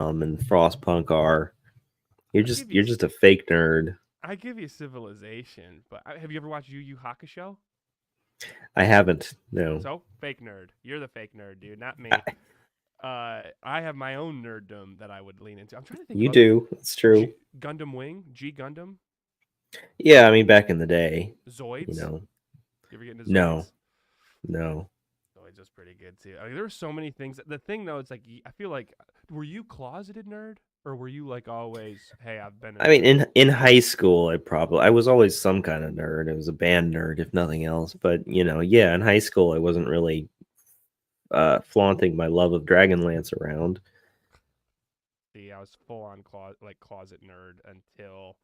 and Frostpunk are. I give You're you just a fake nerd. I give you Civilization, but have you ever watched Yu Yu Hakusho? I haven't. No. So fake nerd. You're the fake nerd, dude, not me. I have my own nerddom that I would lean into. I'm trying to think of You other do. It's true. Gundam Wing, G Gundam, Yeah, I mean back in the day, you Zoids. know. You ever get into No. Zoids? No. Zoids was pretty good too. I mean, there were so many things. The thing though, it's like I feel like, were you closeted nerd or were you like always, hey, I've been a I mean, nerd? in high school, I was always some kind of nerd. I was a band nerd, if nothing else. But yeah, in high school, I wasn't really flaunting my love of Dragonlance around. See, I was full on closet nerd until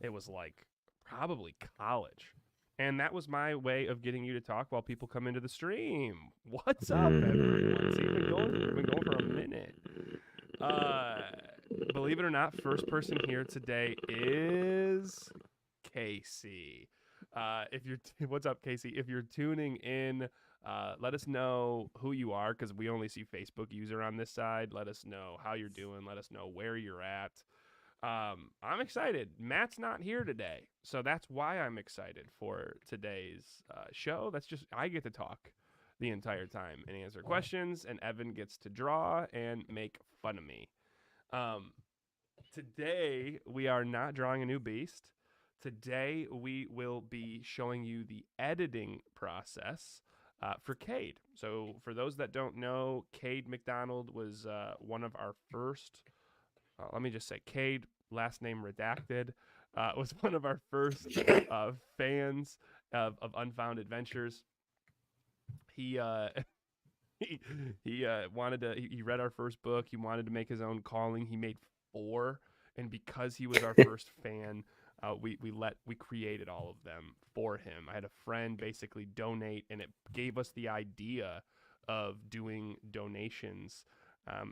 it was like probably college. And that was my way of getting you to talk while people come into the stream. What's up, everyone? See, we've been going for a minute. Uh Believe it or not, first person here today is Casey. If you're what's up, Casey? If you're tuning in, let us know who you are because we only see Facebook user on this side. Let us know how you're doing. Let us know where you're at. I'm excited. Matt's not here today, so that's why I'm excited for today's show. That's just I get to talk the entire time and answer questions, and Evan gets to draw and make fun of me. Um, Today we are not drawing a new beast. Today we will be showing you the editing process for Cade. So for those that don't know, Cade McDonald was one of our first let me just say, Cade, last name redacted, was one of our first fans of Unfound Adventures. He he wanted to. He read our first book. He wanted to make his own calling. He made four, and because he was our first fan, we created all of them for him. I had a friend basically donate, and it gave us the idea of doing donations,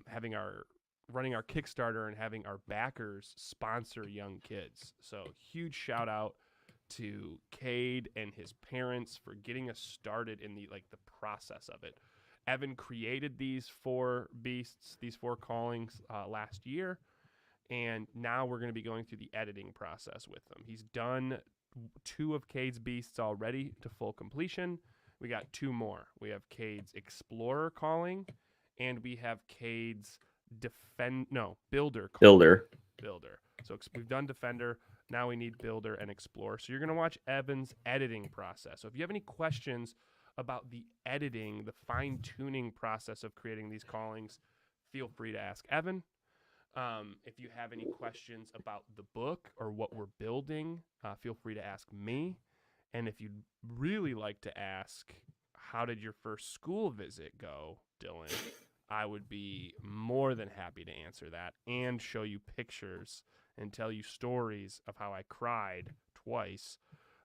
having our running our Kickstarter and having our backers sponsor young kids. So huge shout out to Cade and his parents for getting us started in the process of it. Evan created these four beasts, these four callings last year, and now we're going to be going through the editing process with them. He's done two of Cade's beasts already to full completion. We got two more. We have Cade's Explorer calling, and we have Cade's Builder calling. Builder. Builder. So we've done Defender. Now we need Builder and Explorer. So you're going to watch Evan's editing process. So if you have any questions about the editing, the fine tuning process of creating these callings, feel free to ask Evan. If you have any questions about the book or what we're building, feel free to ask me. And if you'd really like to ask, how did your first school visit go, Dylan? I would be more than happy to answer that and show you pictures and tell you stories of how I cried twice,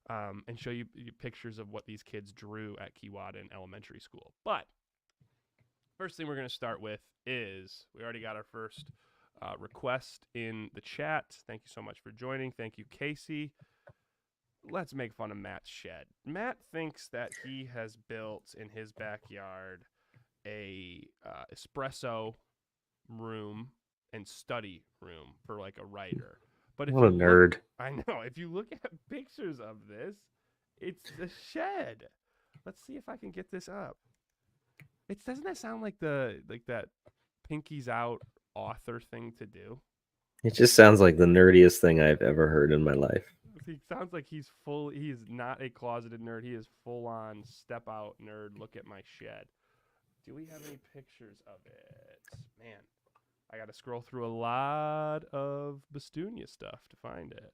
and show you pictures of what these kids drew at Keewatin Elementary School. But first thing we're going to start with is we already got our first request in the chat. Thank you so much for joining. Thank you, Casey. Let's make fun of Matt's shed. Matt thinks that he has built in his backyard a espresso room and study room for like a writer. But if What a you look, nerd. I know, if you look at pictures of this, it's the shed. Let's see if I can get this up. It doesn't that sound like that Pinky's Out author thing to do? It just sounds like the nerdiest thing I've ever heard in my life. He sounds like he is not a closeted nerd. He is full on step out nerd. Look at my shed. Do we have any pictures of it? Man, I got to scroll through a lot of Bastunia stuff to find it.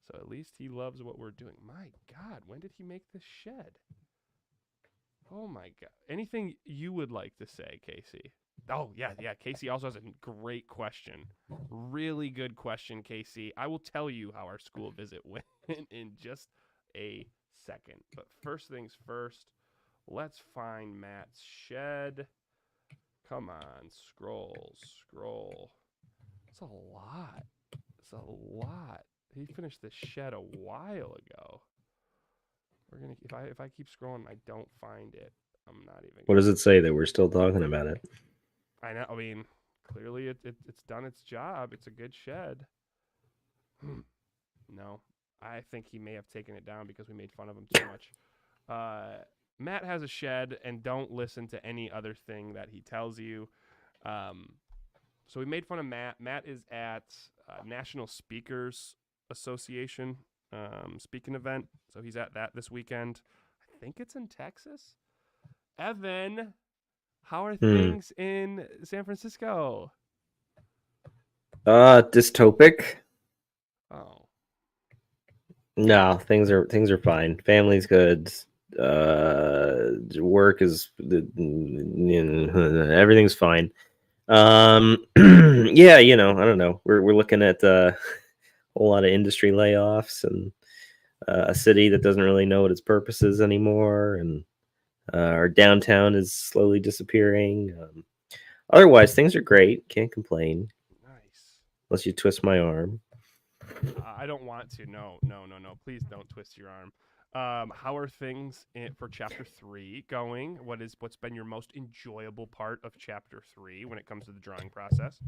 So at least he loves what we're doing. My God, when did he make this shed? Oh my God. Anything you would like to say, Casey? Oh, yeah. Casey also has a great question. Really good question, Casey. I will tell you how our school visit went in just a second. But first things first, let's find Matt's shed. Come on, scroll. It's a lot. He finished the shed a while ago. We're gonna if I keep scrolling, I don't find it. I'm not even What gonna. does it say that we're still talking about it? I know. I mean, Clearly, it's done its job. It's a good shed. No, I think he may have taken it down because we made fun of him too much. Uh, Matt has a shed, and don't listen to any other thing that he tells you. Um, so we made fun of Matt. Matt is at National Speakers Association speaking event. So he's at that this weekend. I think it's in Texas. Evan, how are Hmm. things in San Francisco? Dystopic. Oh, No, things are fine. Family's good. Work is everything's fine. Yeah, I don't know. We're looking at a whole lot of industry layoffs and a city that doesn't really know what its purpose is anymore, and our downtown is slowly disappearing. Otherwise, things are great. Can't complain nice. unless you twist my arm. I don't want to. No, no, no, no. Please don't twist your arm. How are things for chapter 3 going? What's been your most enjoyable part of chapter 3 when it comes to the drawing process?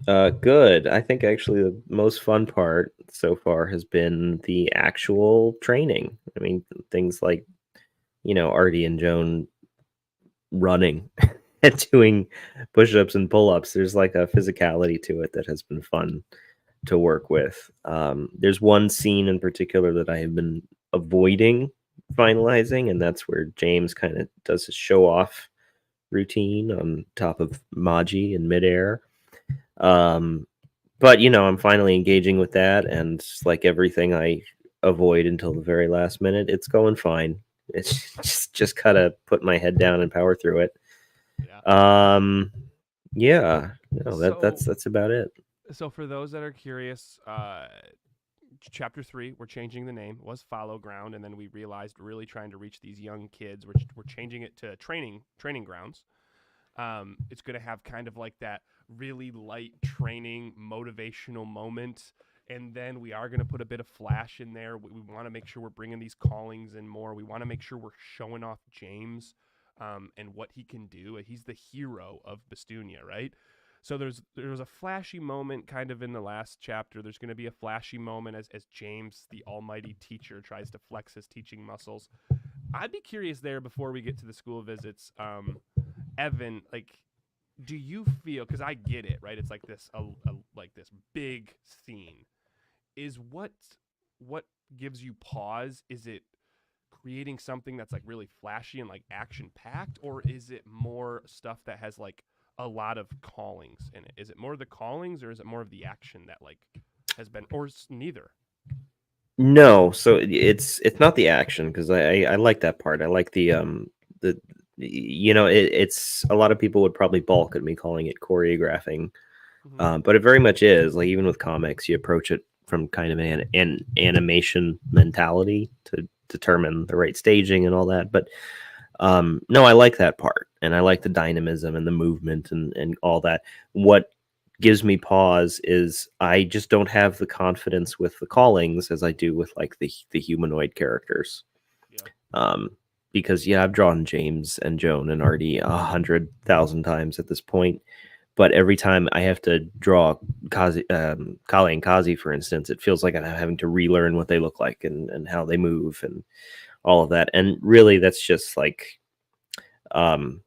Good. I think actually the most fun part so far has been the actual training. I mean, things like, Artie and Joan running and doing push-ups and pull-ups. There's like a physicality to it that has been fun to work with. There's one scene in particular that I have been avoiding finalizing, and that's where James kind of does his show-off routine on top of Maji in midair. Um, but I'm finally engaging with that, and like everything I avoid until the very last minute, it's going fine. It's just gotta put my head down and power through it. Yeah. Um, yeah, no, So, that's about it. so for those that are curious, chapter 3, we're changing the name, was Follow Ground, and then we realized we're really trying to reach these young kids. We're changing it to training grounds. It's going to have kind of like that really light training motivational moment. And then we are going to put a bit of flash in there. We want to make sure we're bringing these callings in more. We want to make sure we're showing off James and what he can do. He's the hero of Bastunia, right? So there was a flashy moment kind of in the last chapter. There's going to be a flashy moment as James, the almighty teacher, tries to flex his teaching muscles. I'd be curious there before we get to the school visits. Evan, like, do you feel? Because I get it, right? It's like like this big scene. Is what gives you pause? Is it creating something that's like really flashy and like action packed, or is it more stuff that has like a lot of callings in it? Is it more the callings, or is it more of the action that like has been, or neither? No, so it's not the action because I like that part. I like the it's a lot of people would probably balk at me calling it choreographing, Mm-hmm. but it very much is. Like even with comics, you approach it from kind of an animation mentality to determine the right staging and all that. But no, I like that part, and I like the dynamism and the movement and all that. What gives me pause is I just don't have the confidence with the callings as I do with like the humanoid characters. Yeah. Um, because yeah, I've drawn James and Joan and Artie 100,000 times at this point, but every time I have to draw Kali and Kazi, for instance, it feels like I'm having to relearn what they look like and how they move and all of that. And really, that's just like um,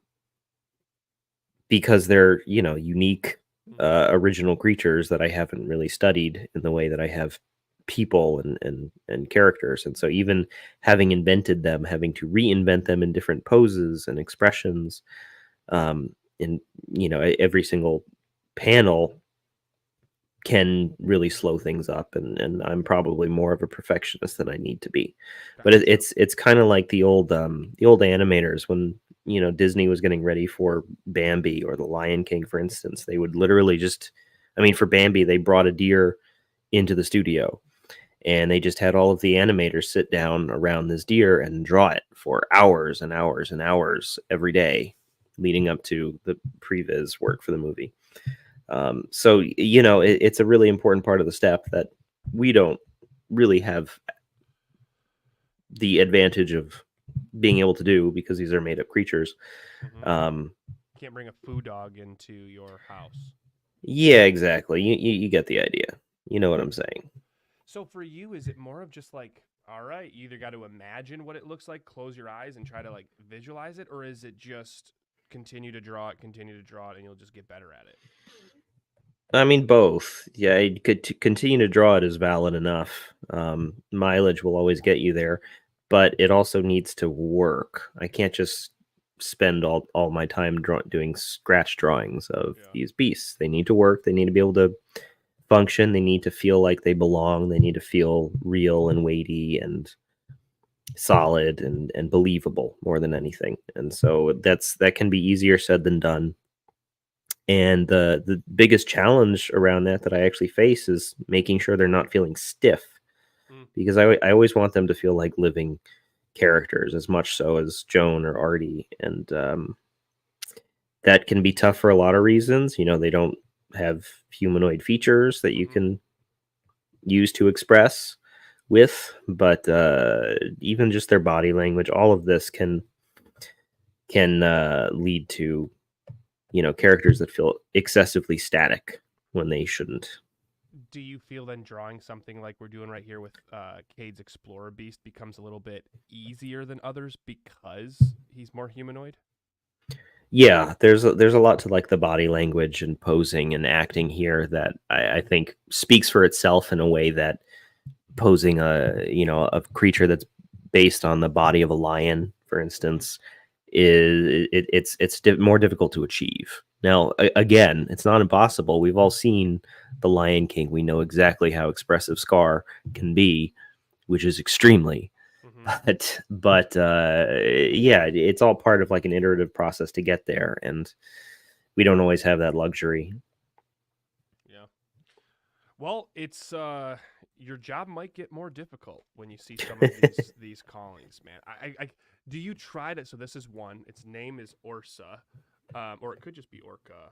because they're unique, Mm-hmm. original creatures that I haven't really studied in the way that I have people and characters. And so even having invented them, having to reinvent them in different poses and expressions, in every single panel can really slow things up, and I'm probably more of a perfectionist than I need to be. But Gotcha. it's kind of like the old animators when Disney was getting ready for Bambi or the Lion King, for instance. They would literally just, I mean, for Bambi they brought a deer into the studio, and they just had all of the animators sit down around this deer and draw it for hours and hours and hours every day leading up to the previs work for the movie. So it's a really important part of the step that we don't really have the advantage of being able to do because these are made up creatures. Mm-hmm. Um, Can't bring a foo dog into your house. Yeah, exactly. You get the idea. You know what I'm saying. So for you, is it more of just like, all right, you either got to imagine what it looks like, close your eyes and try to like visualize it, or is it just continue to draw it, and you'll just get better at it? I mean, both. Yeah, you could continue to draw it is valid enough. Mileage will always get you there, but it also needs to work. I can't just spend all my time doing scratch drawings of Yeah. these beasts. They need to work. They need to be able to function. They need to feel like they belong. They need to feel real and weighty and solid and believable more than anything. And so that can be easier said than done. And the biggest challenge around that I actually face is making sure they're not feeling stiff, Mm, because I always want them to feel like living characters as much so as Joan or Artie, and that can be tough for a lot of reasons. You know, they don't have humanoid features that you mm-hmm. can use to express with, but even just their body language, all of this can lead to, characters that feel excessively static when they shouldn't. Do you feel then drawing something like we're doing right here with Cade's Explorer Beast becomes a little bit easier than others because he's more humanoid? Yeah, there's a lot to like the body language and posing and acting here that I think speaks for itself in a way that posing a creature that's based on the body of a lion, for Mm-hmm. instance, it's more difficult to achieve. Now, again, it's not impossible. We've all seen The Lion King. We know exactly how expressive Scar can be, which is extremely. Mm-hmm. But yeah, it's all part of like an iterative process to get there, and we don't always have that luxury. Yeah. Well, it's your job might get more difficult when you see some of these callings, man. I do you try to? So this is one. Its name is Orsa, or it could just be Orca.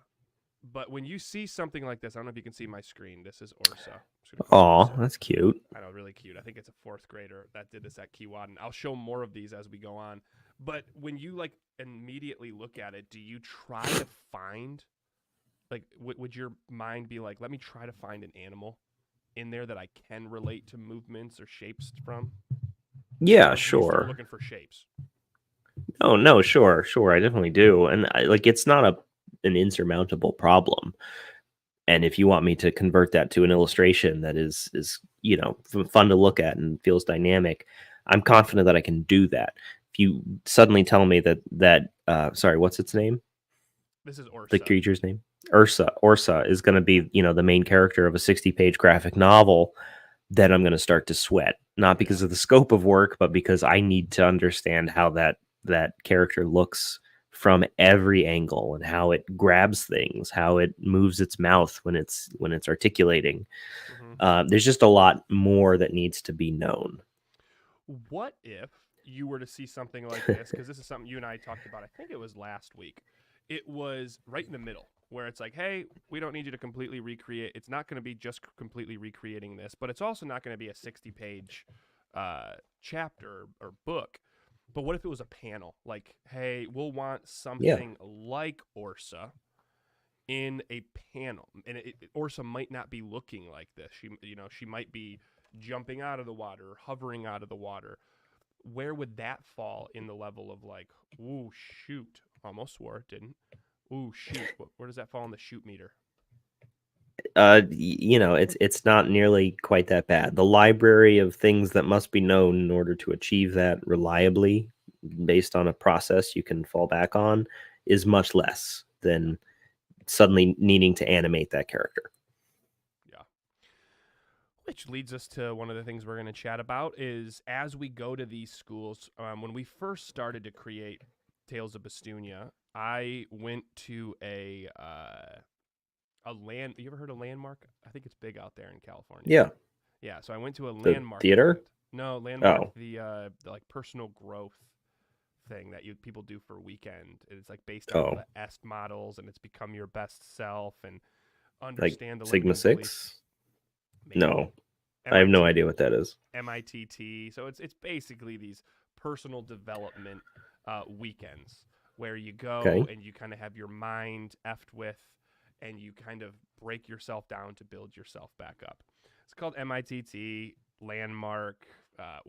But when you see something like this, I don't know if you can see my screen. This is Orsa. I'm just gonna call it Aw, Orsa. that's cute. I know, really cute. I think it's a fourth grader that did this at Keewatin. I'll show more of these as we go on. But when you like immediately look at it, do you try to find like would your mind be like, let me try to find an animal in there that I can relate to movements or shapes from? Yeah, Or do you start sure. looking for shapes? Oh no, sure, sure. I definitely do, and like it's not an insurmountable problem. And if you want me to convert that to an illustration that is fun to look at and feels dynamic, I'm confident that I can do that. If you suddenly tell me that sorry, what's its name? This is The Orsa. creature's name? Ursa is going to be, the main character of a 60-page graphic novel, then I'm going to start to sweat, not Yeah. because of the scope of work, but because I need to understand how that character looks from every angle and how it grabs things, how it moves its mouth when it's articulating. Mm-hmm. There's just a lot more that needs to be known. What if you were to see something like this? Because this is something you and I talked about. I think it was last week. It was right in the middle where it's like, hey, we don't need you to completely recreate. It's not going to be just completely recreating this, but it's also not going to be a 60-page chapter or book. But what if it was a panel? Like, hey, we'll want Yeah. something like Orsa in a panel, and Orsa might not be looking like this. She might be jumping out of the water, hovering out of the water. Where would that fall in the level of like, ooh, shoot, almost swore, didn't? Ooh, shoot, where does that fall in the shoot meter? It's not nearly quite that bad. The library of things that must be known in order to achieve that reliably, based on a process you can fall back on, is much less Yeah, than suddenly needing to animate that character. yeah. Which leads us to one of the things we're going to chat about is as we go to these schools. When we first started to create Tales of Bestunia, I went to a land. You ever heard of Landmark? I think it's big out there in California. Yeah. Yeah, so I went to a The Landmark event. theater? No, Landmark, Oh. the like personal growth thing that you people do for a weekend. It's like based off of Oh. the EST models, and it's become your best self and Like understand the Sigma limiting beliefs. 6? Maybe No. I have no MIT idea what that is. MITT. So it's basically these personal development weekends where you go Okay. and you kind of have your mind effed with, and you kind of break yourself down to build yourself back up. It's called MITT Landmark.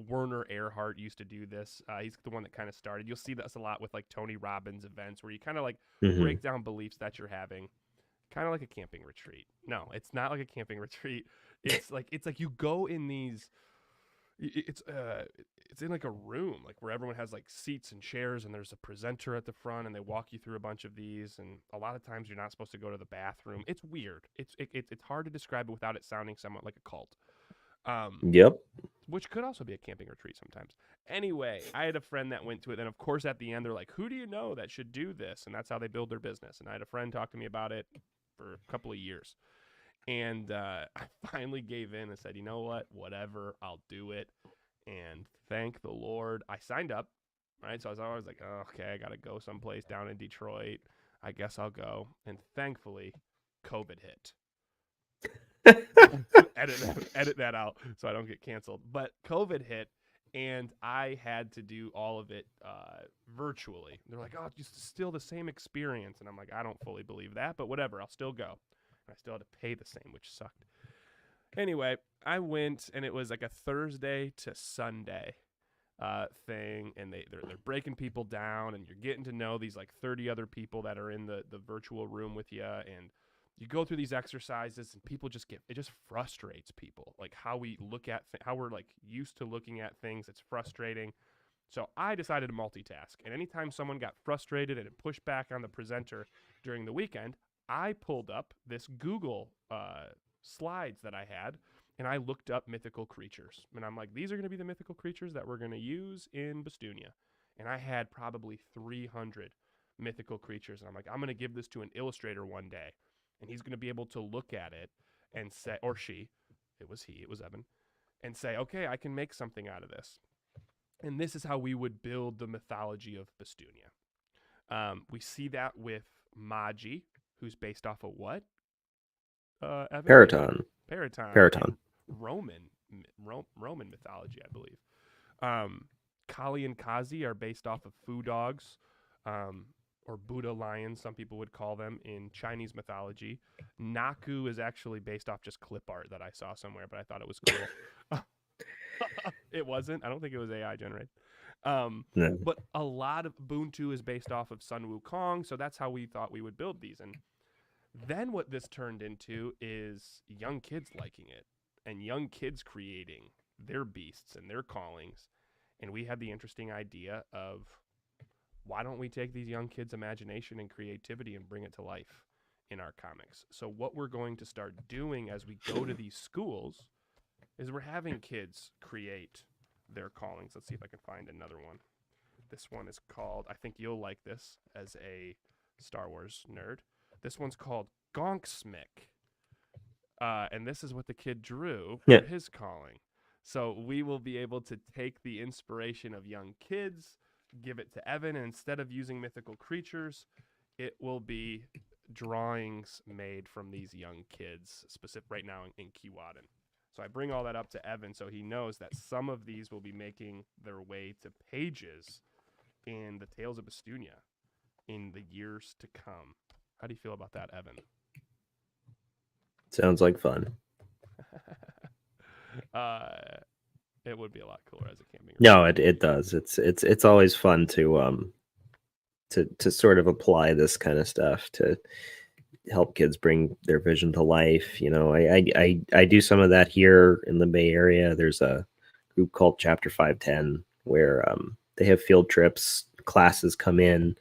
Werner Earhart used to do this. He's the one that kind of started. You'll see this a lot with like Tony Robbins events where you kind of like Hmm. break down beliefs that you're having, kind of like a camping retreat. No, it's not like a camping retreat. It's like you go in these. It's in like a room like where everyone has like seats and chairs and there's a presenter at the front and they walk you through a bunch of these and a lot of times you're not supposed to go to the bathroom. It's weird. It's hard to describe it without it sounding somewhat like a cult. Um, Yep. which could also be a camping retreat sometimes. Anyway, I had a friend that went to it, and of course, at the end, they're like, "Who do you know that should do this?" And that's how they build their business. And I had a friend talk to me about it for a couple of years, and I finally gave in and said, "You know what? Whatever, I'll do it." And thank the Lord, I signed up. Right, so I was always like, oh, "Okay, I got to go someplace down in Detroit. I guess I'll go." And thankfully, COVID hit. edit that out so I don't get canceled. But COVID hit, and I had to do all of it virtually. They're like, "Oh, it's still the same experience," and I'm like, "I don't fully believe that, but whatever. I'll still go." And I still had to pay the same, which sucked. Anyway, I went, and it was like a Thursday to Sunday thing, and they're breaking people down, and you're getting to know these like 30 other people that are in the virtual room with you, and you go through these exercises, and people just it just frustrates people, like how we look at how we're like used to looking at things. It's frustrating. So I decided to multitask, and anytime someone got frustrated and it pushed back on the presenter during the weekend, I pulled up this Google slides that I had, and I looked up mythical creatures. And I'm like, these are going to be the mythical creatures that we're going to use in Bastunia. And I had probably 300 mythical creatures. And I'm like, I'm going to give this to an illustrator one day. And he's going to be able to look at it and say, or she, it was Evan, and say, okay, I can make something out of this. And this is how we would build the mythology of Bastunia. We see that with Magi, who's based off of what? Evan, do you know? Periton. Periton Periton. in Roman mythology, I believe. Um, Kali and Kazi are based off of foo dogs, or Buddha lions, some people would call them in Chinese mythology. Naku is actually based off just clip art that I saw somewhere, but I thought it was cool. It wasn't. I don't think it was AI generated. Um, No. but a lot of Ubuntu is based off of Sun Wukong, so that's how we thought we would build these. And then what this turned into is young kids liking it and young kids creating their beasts and their callings. And we had the interesting idea of, why don't we take these young kids' imagination and creativity and bring it to life in our comics? So what we're going to start doing as we go to these schools is we're having kids create their callings. Let's see if I can find another one. This one is called, I think you'll like this as a Star Wars nerd. This one's called Gonksmick. And this is what the kid drew Yeah. for his calling. So we will be able to take the inspiration of young kids, give it to Evan, and instead of using mythical creatures, it will be drawings made from these young kids, specific right now in Keewatin. So I bring all that up to Evan so he knows that some of these will be making their way to pages in the Tales of Bastunia in the years to come. How do you feel about that, Evan? Sounds like fun. uh, it would be a lot cooler as a camping. No, it does. It's always fun to sort of apply this kind of stuff to help kids bring their vision to life. I do some of that here in the Bay Area. There's a group called Chapter 510 where they have field trips. Classes come in,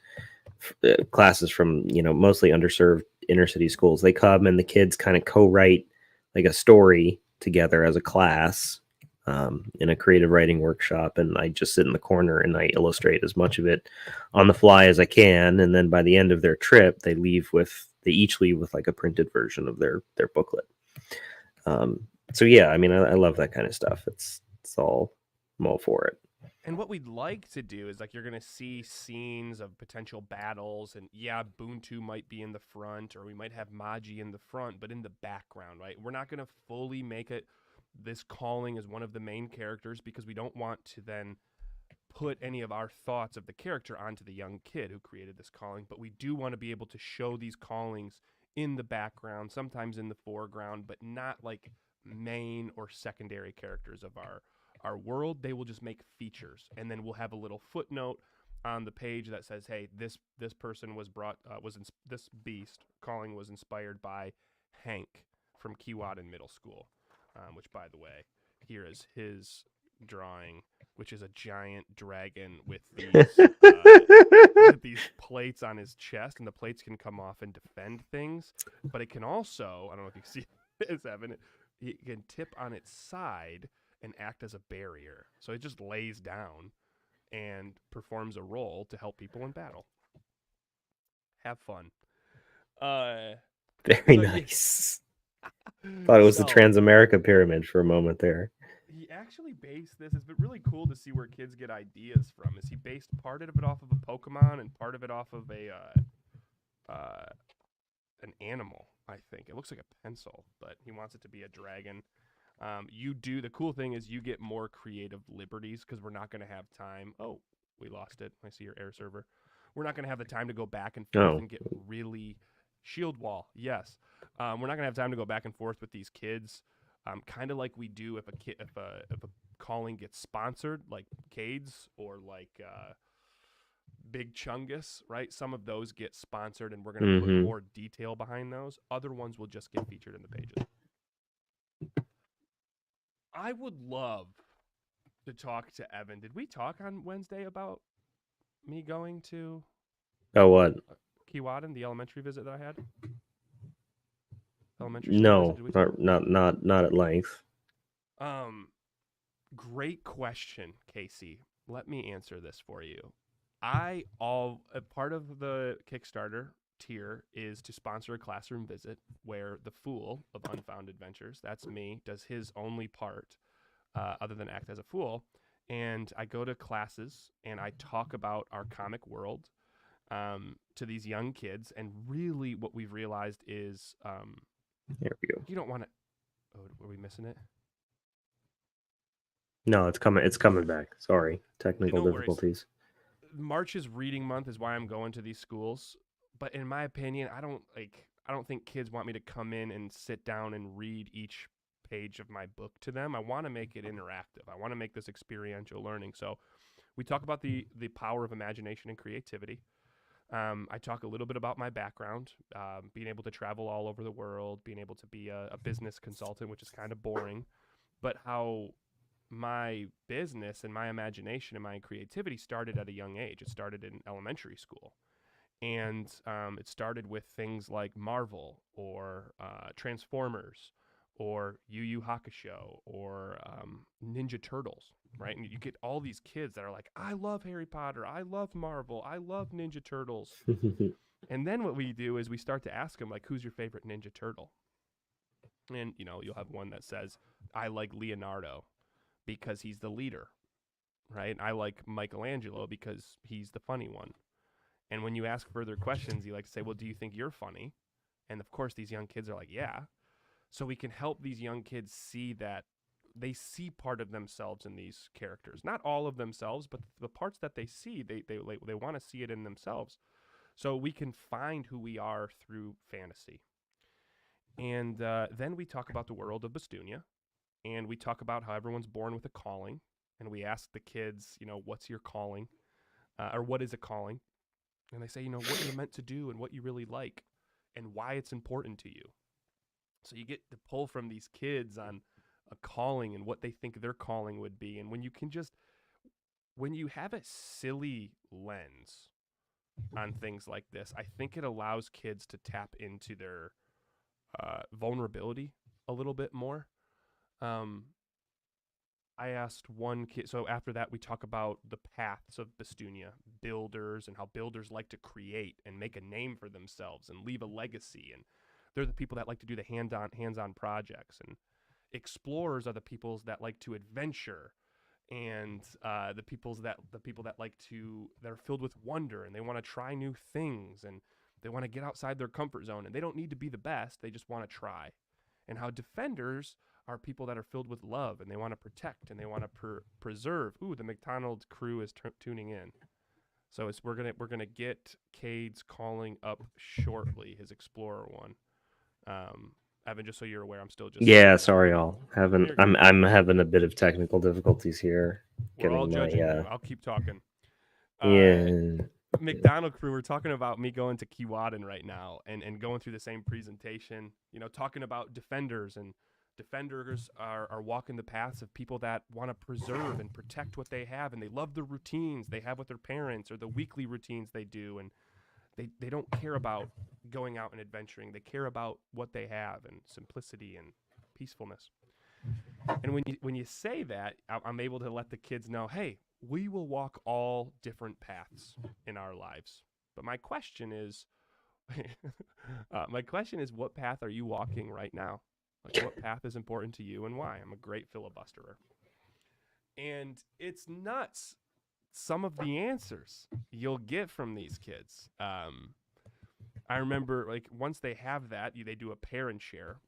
classes from mostly underserved inner city schools. They come and the kids kind of co-write like a story together as a class in a creative writing workshop, and I just sit in the corner and I illustrate as much of it on the fly as I can. And then by the end of their trip, they each leave with like a printed version of their booklet. So yeah, I mean, I love that kind of stuff. I'm all for it. And what we'd like to do is, like, you're going to see scenes of potential battles, and yeah, Buntu might be in the front, or we might have Magi in the front, but in the background, right? We're not going to fully make it this calling as one of the main characters because we don't want to then put any of our thoughts of the character onto the young kid who created this calling, but we do want to be able to show these callings in the background, sometimes in the foreground, but not like main or secondary characters of our world. They will just make features, and then we'll have a little footnote on the page that says, "Hey, this person was brought this beast calling was inspired by Hank from Keewatin Middle School," which, by the way, here is his drawing, which is a giant dragon with these with these plates on his chest, and the plates can come off and defend things, but it can also, I don't know if you see this, Evan, it can tip on its side and act as a barrier. So it just lays down and performs a role to help people in battle. Have fun. Uh, Very so yeah, nice. Thought it was the so Transamerica Pyramid for a moment there. he actually based this. It's been really cool to see where kids get ideas from. Is he based part of it off of a Pokemon and part of it off of a uh, an animal? I think it looks like a pencil, but he wants it to be a dragon. You do the cool thing is you get more creative liberties because we're not going to have time. Oh, we lost it. I see your air server. We're not going to have the time to go back and forth Oh, and get really shield wall. Yes, we're not going to have time to go back and forth with these kids. Kind of like we do if a calling gets sponsored, like Cade's or like Big Chungus, right? Some of those get sponsored, and we're going to put mm-hmm. more detail behind those. Other ones will just get featured in the pages. I would love to talk to Evan. Did we talk on Wednesday about me going to Oh, what? Keewatin, the elementary visit that I had? Elementary school visit? No, Did we talk? not at length. Um, Great question, Casey. Let me answer this for you. I all a part of the Kickstarter tier is to sponsor a classroom visit where the fool of Unfound Adventures, that's me, does his only part other than act as a fool. And I go to classes and I talk about our comic world to these young kids. And really, what we've realized is There we go. you don't want to. Oh, were we missing it? No, it's coming. It's coming back. Sorry, Okay, technical no worries. difficulties. March is reading month, is why I'm going to these schools. But in my opinion, I don't think kids want me to come in and sit down and read each page of my book to them. I want to make it interactive. I want to make this experiential learning. So we talk about the power of imagination and creativity. I talk a little bit about my background, being able to travel all over the world, being able to be a business consultant, which is kind of boring, but how my business and my imagination and my creativity started at a young age. It started in elementary school. And it started with things like Marvel or Transformers or Yu Yu Hakusho or Ninja Turtles, right? And you get all these kids that are like, I love Harry Potter, I love Marvel, I love Ninja Turtles. And then what we do is we start to ask them, like, who's your favorite Ninja Turtle? And, you'll have one that says, I like Leonardo because he's the leader, right? I like Michelangelo because he's the funny one. And when you ask further questions, you like to say, well, do you think you're funny? And of course, these young kids are like, yeah. So we can help these young kids see that they see part of themselves in these characters. Not all of themselves, but the parts that they see, they want to see it in themselves. So we can find who we are through fantasy. And then we talk about the world of Bastunia, and we talk about how everyone's born with a calling. And we ask the kids, what's your calling? Or what is a calling? And they say, what you're meant to do and what you really like and why it's important to you. So you get to pull from these kids on a calling and what they think their calling would be. And when you have a silly lens on things like this, I think it allows kids to tap into their vulnerability a little bit more. Um, I asked one kid. So after that, we talk about the paths of Bastunia, builders, and how builders like to create and make a name for themselves and leave a legacy. And they're the people that like to do the hands-on projects. And explorers are the peoples that like to adventure, and the people that like to that are filled with wonder and they want to try new things and they want to get outside their comfort zone and they don't need to be the best. They just want to try. And how defenders are people that are filled with love and they want to protect and they want to preserve. Ooh, the McDonald's crew is tuning in. So we're gonna get Cade's calling up shortly, his Explorer one. Evan, just so you're aware, I'm still just Yeah, setting up. sorry, I'll haven't. You're good. I'm having a bit of technical difficulties here We're all getting my judging you. I'll keep talking. Uh, yeah. McDonald crew, we're talking about me going to Keewatin right now and going through the same presentation, talking about defenders, and defenders are walking the paths of people that want to preserve and protect what they have, and they love the routines they have with their parents or the weekly routines they do, and they don't care about going out and adventuring. They care about what they have and simplicity and peacefulness. And when you say that, I'm able to let the kids know, hey, we will walk all different paths in our lives. But my question is, what path are you walking right now? Like, what path is important to you and why? I'm a great filibusterer, and it's nuts. Some of the answers you'll get from these kids. I remember, like, once they have that, they do a parent share.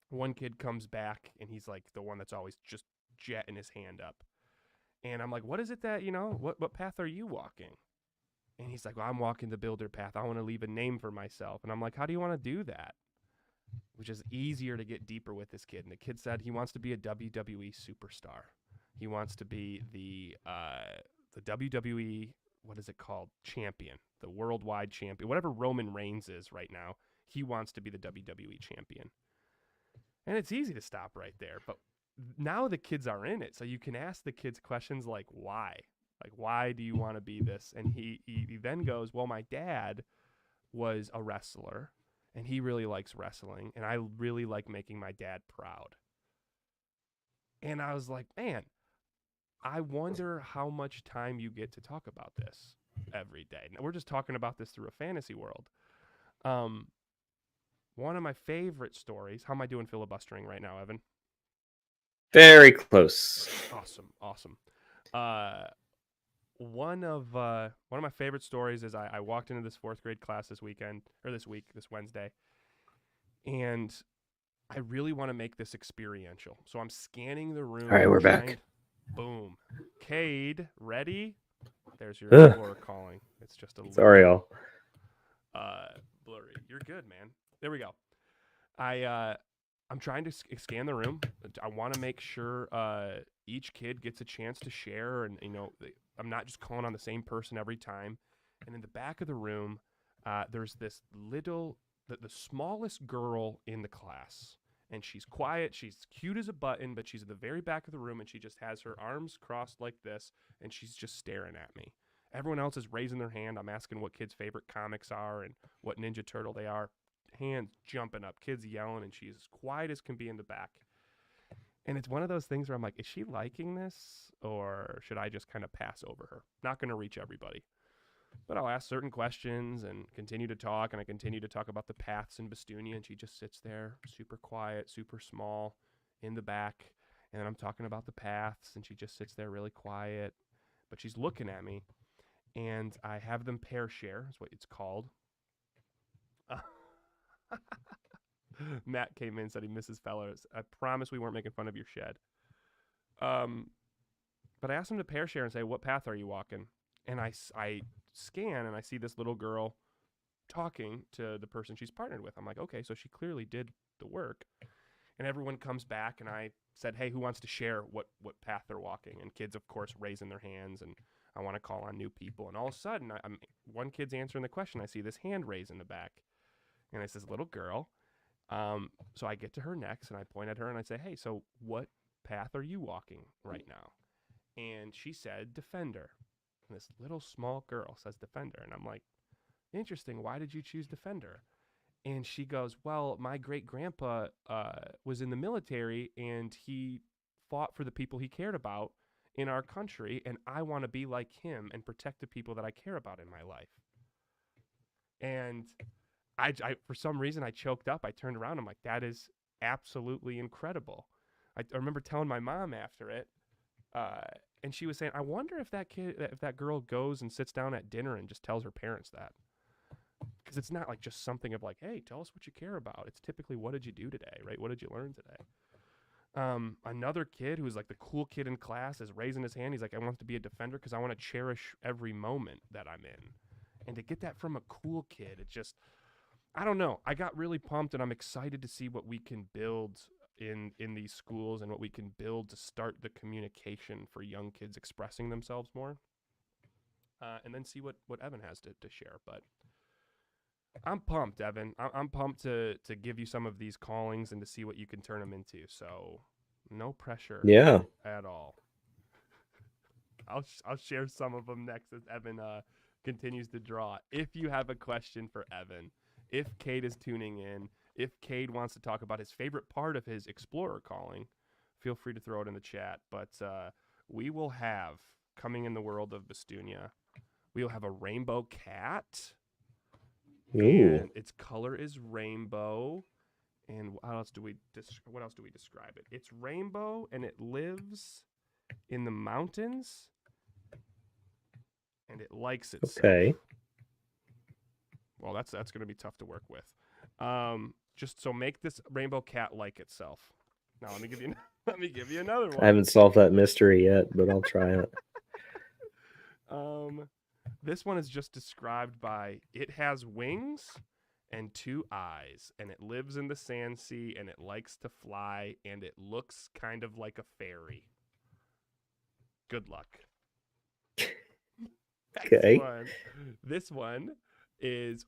One kid comes back and he's like the one that's always just jetting his hand up. And I'm like, what is it that, what path are you walking? And he's like, well, I'm walking the builder path. I want to leave a name for myself. And I'm like, how do you want to do that? Which is easier to get deeper with this kid. And the kid said he wants to be a WWE superstar. He wants to be the WWE, what is it called? Champion, the worldwide champion, whatever Roman Reigns is right now. He wants to be the WWE champion. And it's easy to stop right there. But now the kids are in it. So you can ask the kids questions like, why? Like, why do you want to be this? And he then goes, well, my dad was a wrestler and he really likes wrestling. And I really like making my dad proud. And I was like, man, I wonder how much time you get to talk about this every day. Now, we're just talking about this through a fantasy world. One of my favorite stories. How am I doing filibustering right now, Evan? Very close. Awesome. One of my favorite stories is I walked into this fourth grade class this week, this Wednesday, and I really want to make this experiential. So I'm scanning the room. All right, we're back. Boom. Cade, ready? There's your Ugh. Explorer calling. It's just a little Sorry, all. blurry. You're good, man. There we go. I'm trying to scan the room. I want to make sure each kid gets a chance to share, and I'm not just calling on the same person every time. And in the back of the room, there's this the smallest girl in the class, and she's quiet. She's cute as a button, but she's at the very back of the room, and she just has her arms crossed like this, and she's just staring at me. Everyone else is raising their hand. I'm asking what kids' favorite comics are and what Ninja Turtle they are. Hands jumping up, kids yelling, and she's as quiet as can be in the back. And it's one of those things where I'm like, is she liking this, or should I just kind of pass over her? Not going to reach everybody. But I'll ask certain questions and continue to talk, and I continue to talk about the paths in Bastunia, and she just sits there, super quiet, super small, in the back. And I'm talking about the paths, and she just sits there really quiet, but she's looking at me. And I have them pair share, is what it's called. Matt came in and said he misses fellows. I promise we weren't making fun of your shed. But I asked him to pair share and say, what path are you walking? And I scan and I see this little girl talking to the person she's partnered with. I'm like, okay, so she clearly did the work. And everyone comes back, and I said, hey, who wants to share what path they're walking? And kids, of course, raising their hands, and I want to call on new people. And all of a sudden, one kid's answering the question. I see this hand raised in the back, and it's this little girl. So I get to her next, and I point at her, and I say, hey, so what path are you walking right now? And she said, Defender. And this little small girl says Defender. And I'm like, interesting. Why did you choose Defender? And she goes, well, my great-grandpa was in the military, and he fought for the people he cared about in our country, and I want to be like him and protect the people that I care about in my life. And I for some reason, I choked up. I turned around. I'm like, that is absolutely incredible. I remember telling my mom after it, and she was saying, I wonder if that girl goes and sits down at dinner and just tells her parents that. Because it's not like just something of like, hey, tell us what you care about. It's typically, what did you do today, right? What did you learn today? Another kid who's like the cool kid in class is raising his hand. He's like, I want to be a defender because I want to cherish every moment that I'm in. And to get that from a cool kid, it just, I don't know. I got really pumped, and I'm excited to see what we can build in these schools and what we can build to start the communication for young kids expressing themselves more. And then see what Evan has to share. But I'm pumped, Evan. I'm pumped to give you some of these callings and to see what you can turn them into. So no pressure Yeah. at all. I'll share some of them next as Evan continues to draw. If you have a question for Evan, if Cade is tuning in, if Cade wants to talk about his favorite part of his explorer calling, feel free to throw it in the chat. But we will have coming in the world of Bestunia, we will have a rainbow cat, Ooh. and its color is rainbow. And what else do we describe it? It's rainbow, and it lives in the mountains, and it likes itself. Okay. Well, that's going to be tough to work with. Just so make this rainbow cat like itself. Now let me give you let me give you another one. I haven't solved that mystery yet, but I'll try it. This one is just described by it has wings and two eyes, and it lives in the sand sea, and it likes to fly, and it looks kind of like a fairy. Good luck. Okay. This one is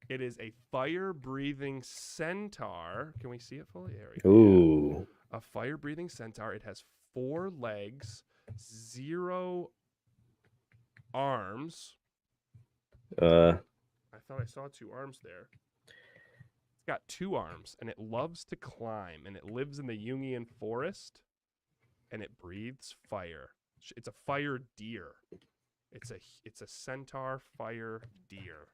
it is a fire-breathing centaur. Can we see it fully? There we go. Ooh. A fire-breathing centaur. It has 4 legs, 0 arms. I thought I saw 2 arms there. It's got 2 arms, and it loves to climb, and it lives in the Jungian forest, and it breathes fire. It's a fire deer. It's a centaur fire deer.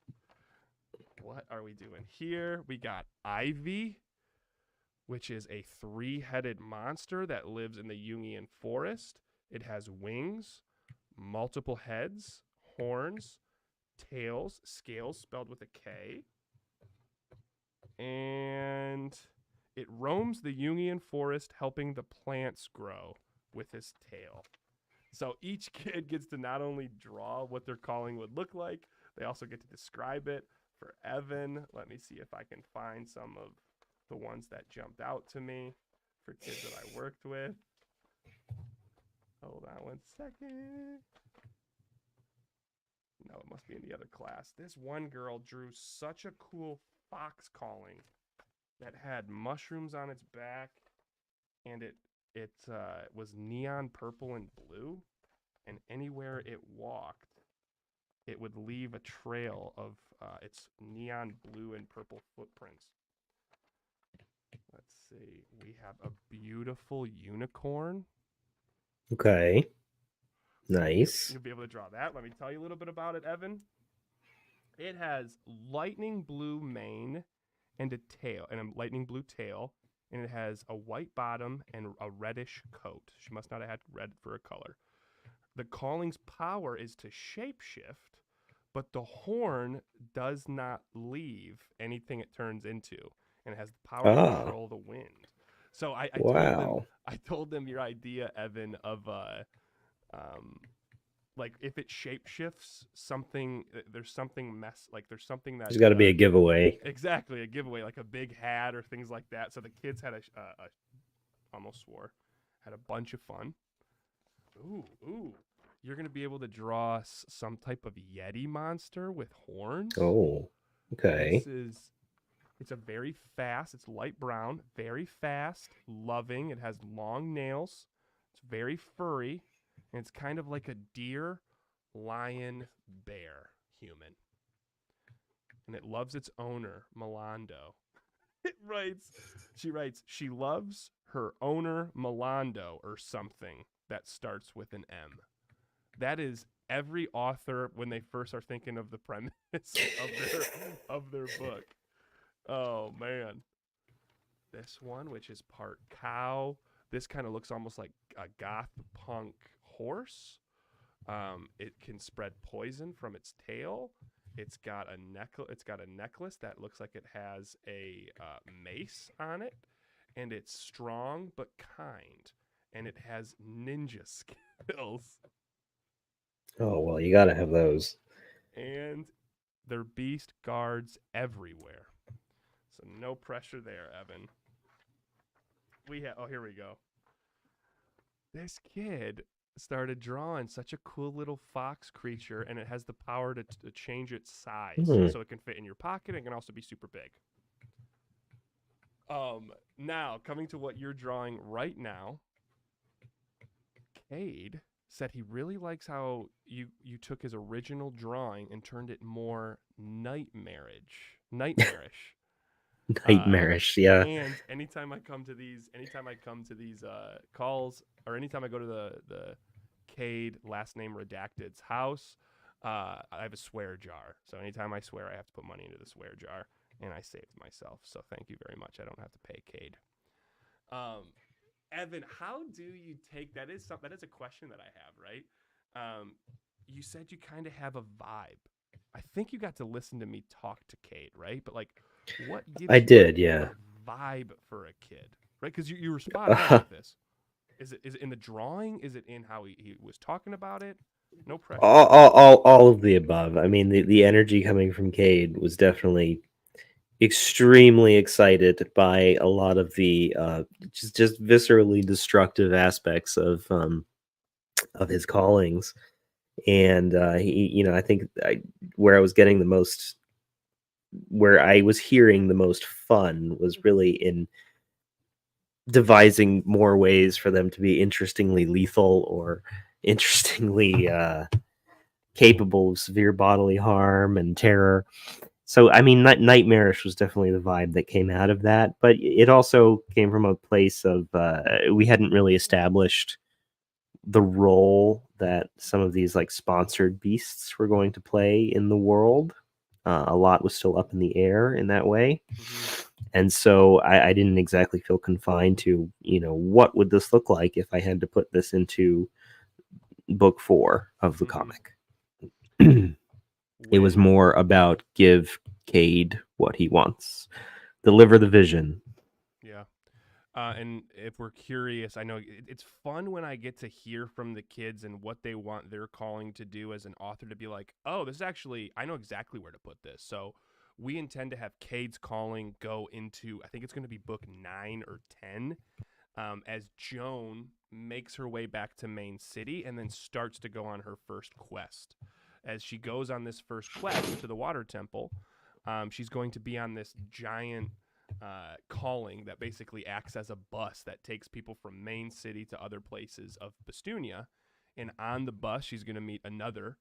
What are we doing here? We got Ivy, which is a 3-headed monster that lives in the Jungian forest. It has wings, multiple heads, horns, tails, scales spelled with a K. And it roams the Jungian forest helping the plants grow with his tail. So each kid gets to not only draw what their calling would look like, they also get to describe it. For Evan, let me see if I can find some of the ones that jumped out to me for kids that I worked with. Hold on one second. No, it must be in the other class. This one girl drew such a cool fox calling that had mushrooms on its back, and it was neon purple and blue, and anywhere it walked, it would leave a trail of its neon blue and purple footprints. Let's see. We have a beautiful unicorn. Okay. So Nice. you'll be able to draw that. Let me tell you a little bit about it, Evan. It has lightning blue mane and a tail, and a lightning blue tail, and it has a white bottom and a reddish coat. She must not have had red for a color. The calling's power is to shapeshift, but the horn does not leave anything it turns into, and it has the power to control the wind. So I Wow. told them your idea, Evan, of like if it shapeshifts something, there's something there's something that There's got to be a giveaway. exactly a giveaway, like a big hat or things like that. So the kids had a almost swore, had a bunch of fun. Ooh. You're going to be able to draw some type of Yeti monster with horns. Oh, okay. It's a very fast, it's light brown, very fast, loving. It has long nails. It's very furry. And it's kind of like a deer, lion, bear human. And it loves its owner, Milando. She writes, she loves her owner, Milando, or something that starts with an M. That is every author when they first are thinking of the premise of their book. Oh man. This one, which is part cow, this kind of looks almost like a goth punk horse. It can spread poison from its tail. It's got a necklace that looks like it has a mace on it, and it's strong but kind, and it has ninja skills, Oh, well, you got to have those. and they're beast guards everywhere. So no pressure there, Evan. We have. Oh, here we go. This kid started drawing such a cool little fox creature, and it has the power to change its size, Hmm. so it can fit in your pocket and can also be super big. Now coming to what you're drawing right now, Cade said he really likes how you took his original drawing and turned it more nightmarish. Uh, Nightmarish, yeah. and anytime I come to these calls, or anytime I go to the Cade last name redacted's house, I have a swear jar. So anytime I swear, I have to put money into the swear jar, and I saved myself. So thank you very much. I don't have to pay Cade. Um, Evan, how do you take that? That is a question that I have, right? You said you kind of have a vibe. I think you got to listen to me talk to Cade, right? But like, what I gives you did, yeah. a vibe for a kid, right? Because you were spot on with this. Is it in the drawing? Is it in how he was talking about it? No pressure. all of the above. I mean, the energy coming from Cade was definitely extremely excited by a lot of the just viscerally destructive aspects of his callings. And he, I think where I was getting the most, where I was hearing the most fun was really in devising more ways for them to be interestingly lethal or interestingly capable of severe bodily harm and terror. So, I mean, nightmarish was definitely the vibe that came out of that, but it also came from a place of we hadn't really established the role that some of these like sponsored beasts were going to play in the world. A lot was still up in the air in that way. Mm-hmm. And so I didn't exactly feel confined to, what would this look like if I had to put this into book 4 of the Mm-hmm. comic. It was When more about give Cade what he wants, deliver the vision. yeah. And if we're curious, I know it's fun when I get to hear from the kids and what they want their calling to do as an author to be like, oh, this is actually, I know exactly where to put this. So we intend to have Cade's calling go into, I think it's going to be book 9 or 10, as Joan makes her way back to Main City and then starts to go on her first quest. As she goes on this first quest to the Water Temple, she's going to be on this giant calling that basically acts as a bus that takes people from Main City to other places of Bastunia. And on the bus, she's going to meet another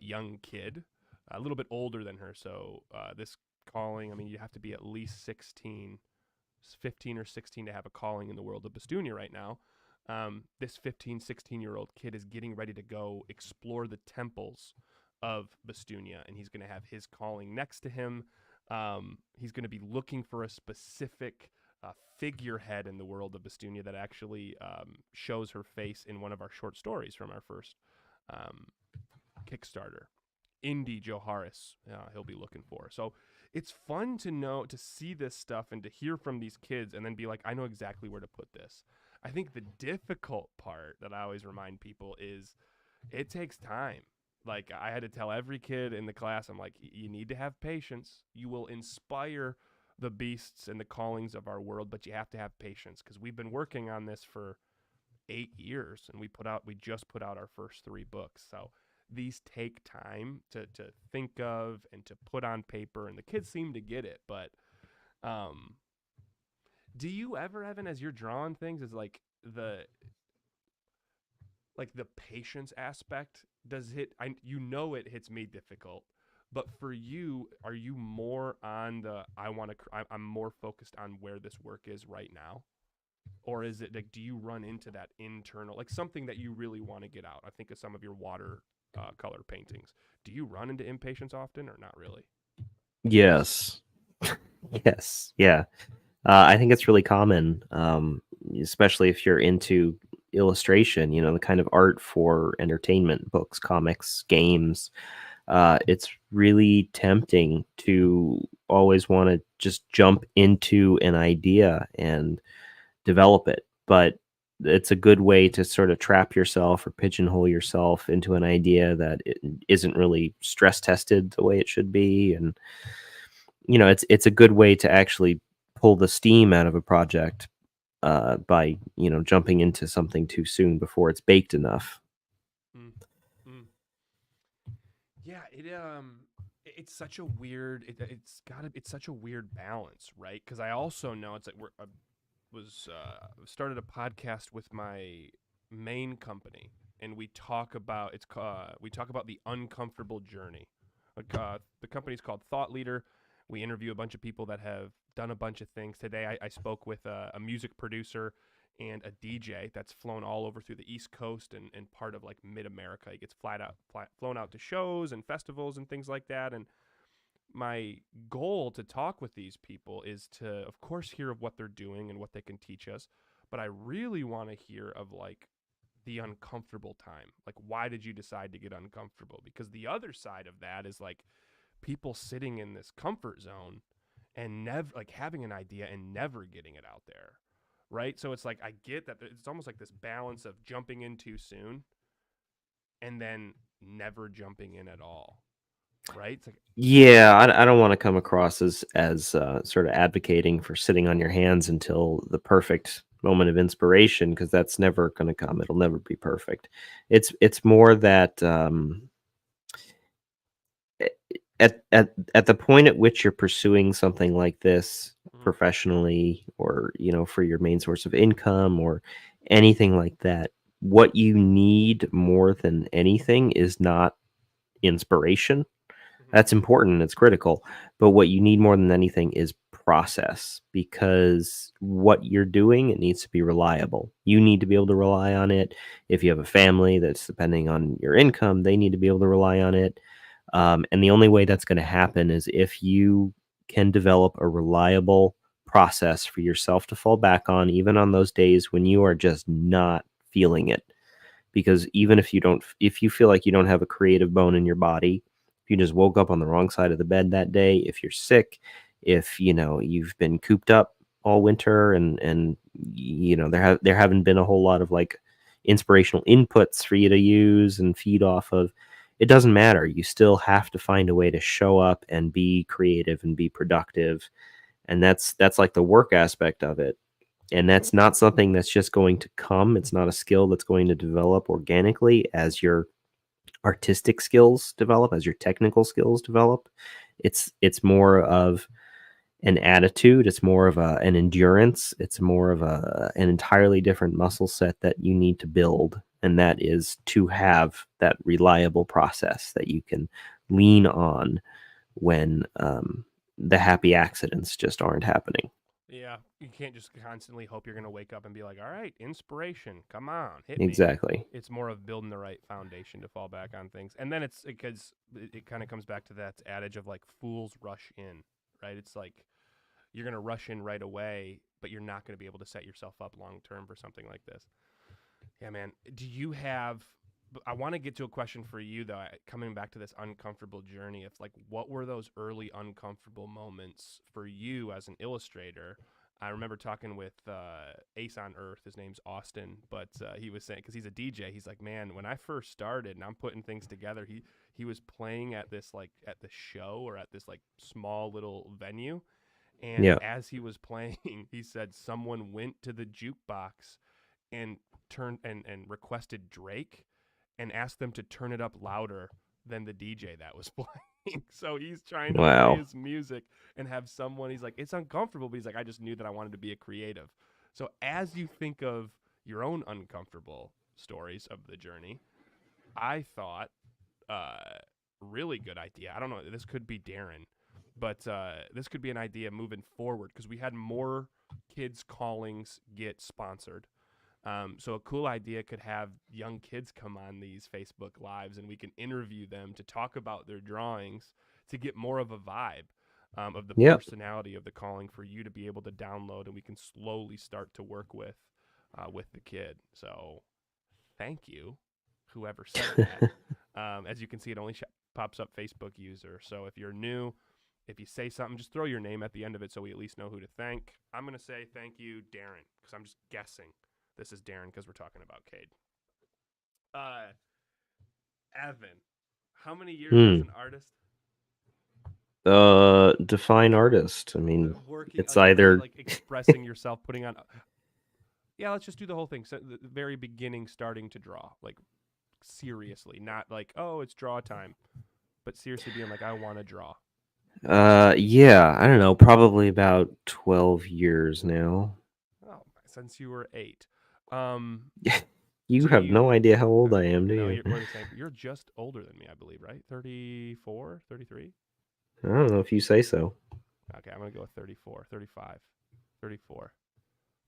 young kid, a little bit older than her. So this calling, I mean, you have to be at least 16, 15 or 16 to have a calling in the world of Bastunia right now. This 15, 16-year-old kid is getting ready to go explore the temples of Bastunia, and he's going to have his calling next to him. He's going to be looking for a specific figurehead in the world of Bastunia that actually shows her face in one of our short stories from our first um, Kickstarter. Indy Joharis, he'll be looking for. So it's fun to see this stuff and to hear from these kids and then be like, I know exactly where to put this. I think the difficult part that I always remind people is it takes time. Like I had to tell every kid in the class, I'm like, you need to have patience. You will inspire the beasts and the callings of our world, but you have to have patience because we've been working on this for 8 years, and we just put out our first 3 books. So these take time to think of and to put on paper, and the kids seem to get it. But um, do you ever, Evan, as you're drawing things, is like the patience aspect does hit? It hits me difficult. But for you, are you more on the I'm more focused on where this work is right now? Or is it like, do you run into that internal, like something that you really want to get out? I think of some of your water color paintings. Do you run into impatience often or not really? Yes. Yes. Yeah. I think it's really common, especially if you're into illustration, the kind of art for entertainment, books, comics, games. it's really tempting to always want to just jump into an idea and develop it. But it's a good way to sort of trap yourself or pigeonhole yourself into an idea that it isn't really stress tested the way it should be. And it's a good way to actually pull the steam out of a project by jumping into something too soon before it's baked enough. Mm, mm. Yeah, it's such a weird it's such a weird balance, right? Because I also know it's like I was started a podcast with my main company, and we talk about the uncomfortable journey. Like the company's called Thought Leader. We interview a bunch of people that have done a bunch of things. Today, I spoke with a music producer and a DJ that's flown all over through the East Coast and part of like mid America. He gets flown out to shows and festivals and things like that. And my goal to talk with these people is to, of course, hear of what they're doing and what they can teach us. But I really want to hear of like the uncomfortable time. Like, why did you decide to get uncomfortable? Because the other side of that is like people sitting in this comfort zone and never like having an idea and never getting it out there. Right. So it's like, I get that it's almost like this balance of jumping in too soon and then never jumping in at all. Right. It's like, Yeah, I don't want to come across as sort of advocating for sitting on your hands until the perfect moment of inspiration, because that's never going to come. It'll never be perfect. It's more that at the point at which you're pursuing something like this mm-hmm, professionally, or for your main source of income or anything like that, what you need more than anything is not inspiration. mm-hmm, That's important, it's critical, but what you need more than anything is process, because what you're doing, it needs to be reliable. You need to be able to rely on it. If you have a family that's depending on your income, they need to be able to rely on it. And the only way that's going to happen is if you can develop a reliable process for yourself to fall back on, even on those days when you are just not feeling it. Because even if you feel like you don't have a creative bone in your body, if you just woke up on the wrong side of the bed that day, if you're sick, if you've been cooped up all winter, and there haven't been a whole lot of like inspirational inputs for you to use and feed off of, it doesn't matter. You still have to find a way to show up and be creative and be productive. And that's like the work aspect of it. And that's not something that's just going to come. It's not a skill that's going to develop organically as your artistic skills develop, as your technical skills develop. It's more of an attitude. It's more of an endurance. It's more of an entirely different muscle set that you need to build. And that is to have that reliable process that you can lean on when the happy accidents just aren't happening. yeah, you can't just constantly hope you're going to wake up and be like, all right, inspiration, come on, hit me. Exactly. It's more of building the right foundation to fall back on things. And then it's because it kind of comes back to that adage of like fools rush in, right? It's like you're going to rush in right away, but you're not going to be able to set yourself up long term for something like this. Yeah, man. Do you have? I want to get to a question for you though. Coming back to this uncomfortable journey, it's like, what were those early uncomfortable moments for you as an illustrator? I remember talking with Ace on Earth. His name's Austin, but he was saying, because he's a DJ, he's like, man, when I first started and I'm putting things together, he was playing at this like at the show or at this like small little venue, and Yeah. as he was playing, he said someone went to the jukebox and turned and requested Drake and asked them to turn it up louder than the DJ that was playing. So he's trying to play Wow. his music and have someone, he's like, it's uncomfortable, but he's like, I just knew that I wanted to be a creative. So as you think of your own uncomfortable stories of the journey, I thought, really good idea. I don't know, this could be Darren, but this could be an idea moving forward because we had more kids' callings get sponsored. So a cool idea could have young kids come on these Facebook lives and we can interview them to talk about their drawings to get more of a vibe of the Yep. personality of the calling for you to be able to download, and we can slowly start to work with the kid. So thank you, whoever said that. As you can see, it only pops up Facebook user. So if you're new, if you say something, just throw your name at the end of it so we at least know who to thank. I'm going to say thank you, Darren, because I'm just guessing this is Darren because we're talking about Cade. Evan, how many years as Hmm. an artist? Define artist. I mean, Working, it's like really either like expressing yourself, putting on. Yeah, let's just do the whole thing. So the very beginning, starting to draw, like seriously, not like, oh, it's draw time, but seriously being like, I want to draw. yeah, I don't know, probably about 12 years now. Oh, since you were 8. Um, You do have no you? idea how old I am, do No, you? we're the same. You're just older than me, I believe, right? 34, 33. I don't know if you say so. Okay, I'm gonna go with 34, 35, 34,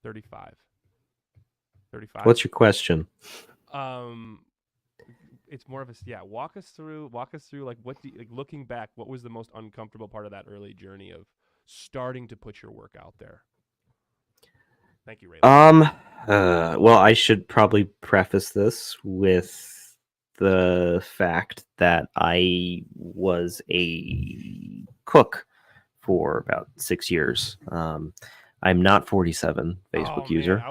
35, 35. What's your question? Um, it's more of a yeah. Walk us through like what do you, like looking back. What was the most uncomfortable part of that early journey of starting to put your work out there? Thank you, Raylan. Um, well, I should probably preface this with the fact that I was a cook for about 6 years. I'm not 47 Oh Facebook man, user,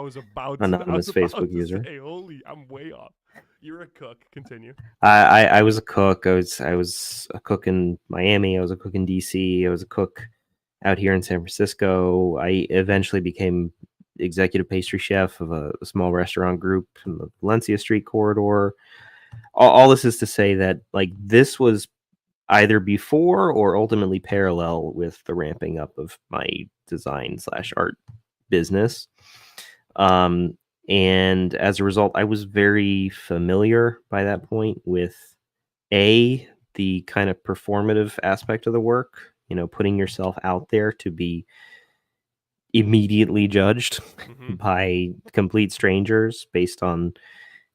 anonymous Facebook to user. say, holy, I'm way off. You're a cook. Continue. I was a cook. I was a cook in Miami. I was a cook in DC. I was a cook out here in San Francisco. I eventually became executive pastry chef of a small restaurant group in the Valencia Street corridor. All this is to say that like this was either before or ultimately parallel with the ramping up of my design slash art business. Um, and as a result, I was very familiar by that point with the kind of performative aspect of the work, putting yourself out there to be immediately judged Mm-hmm. by complete strangers based on,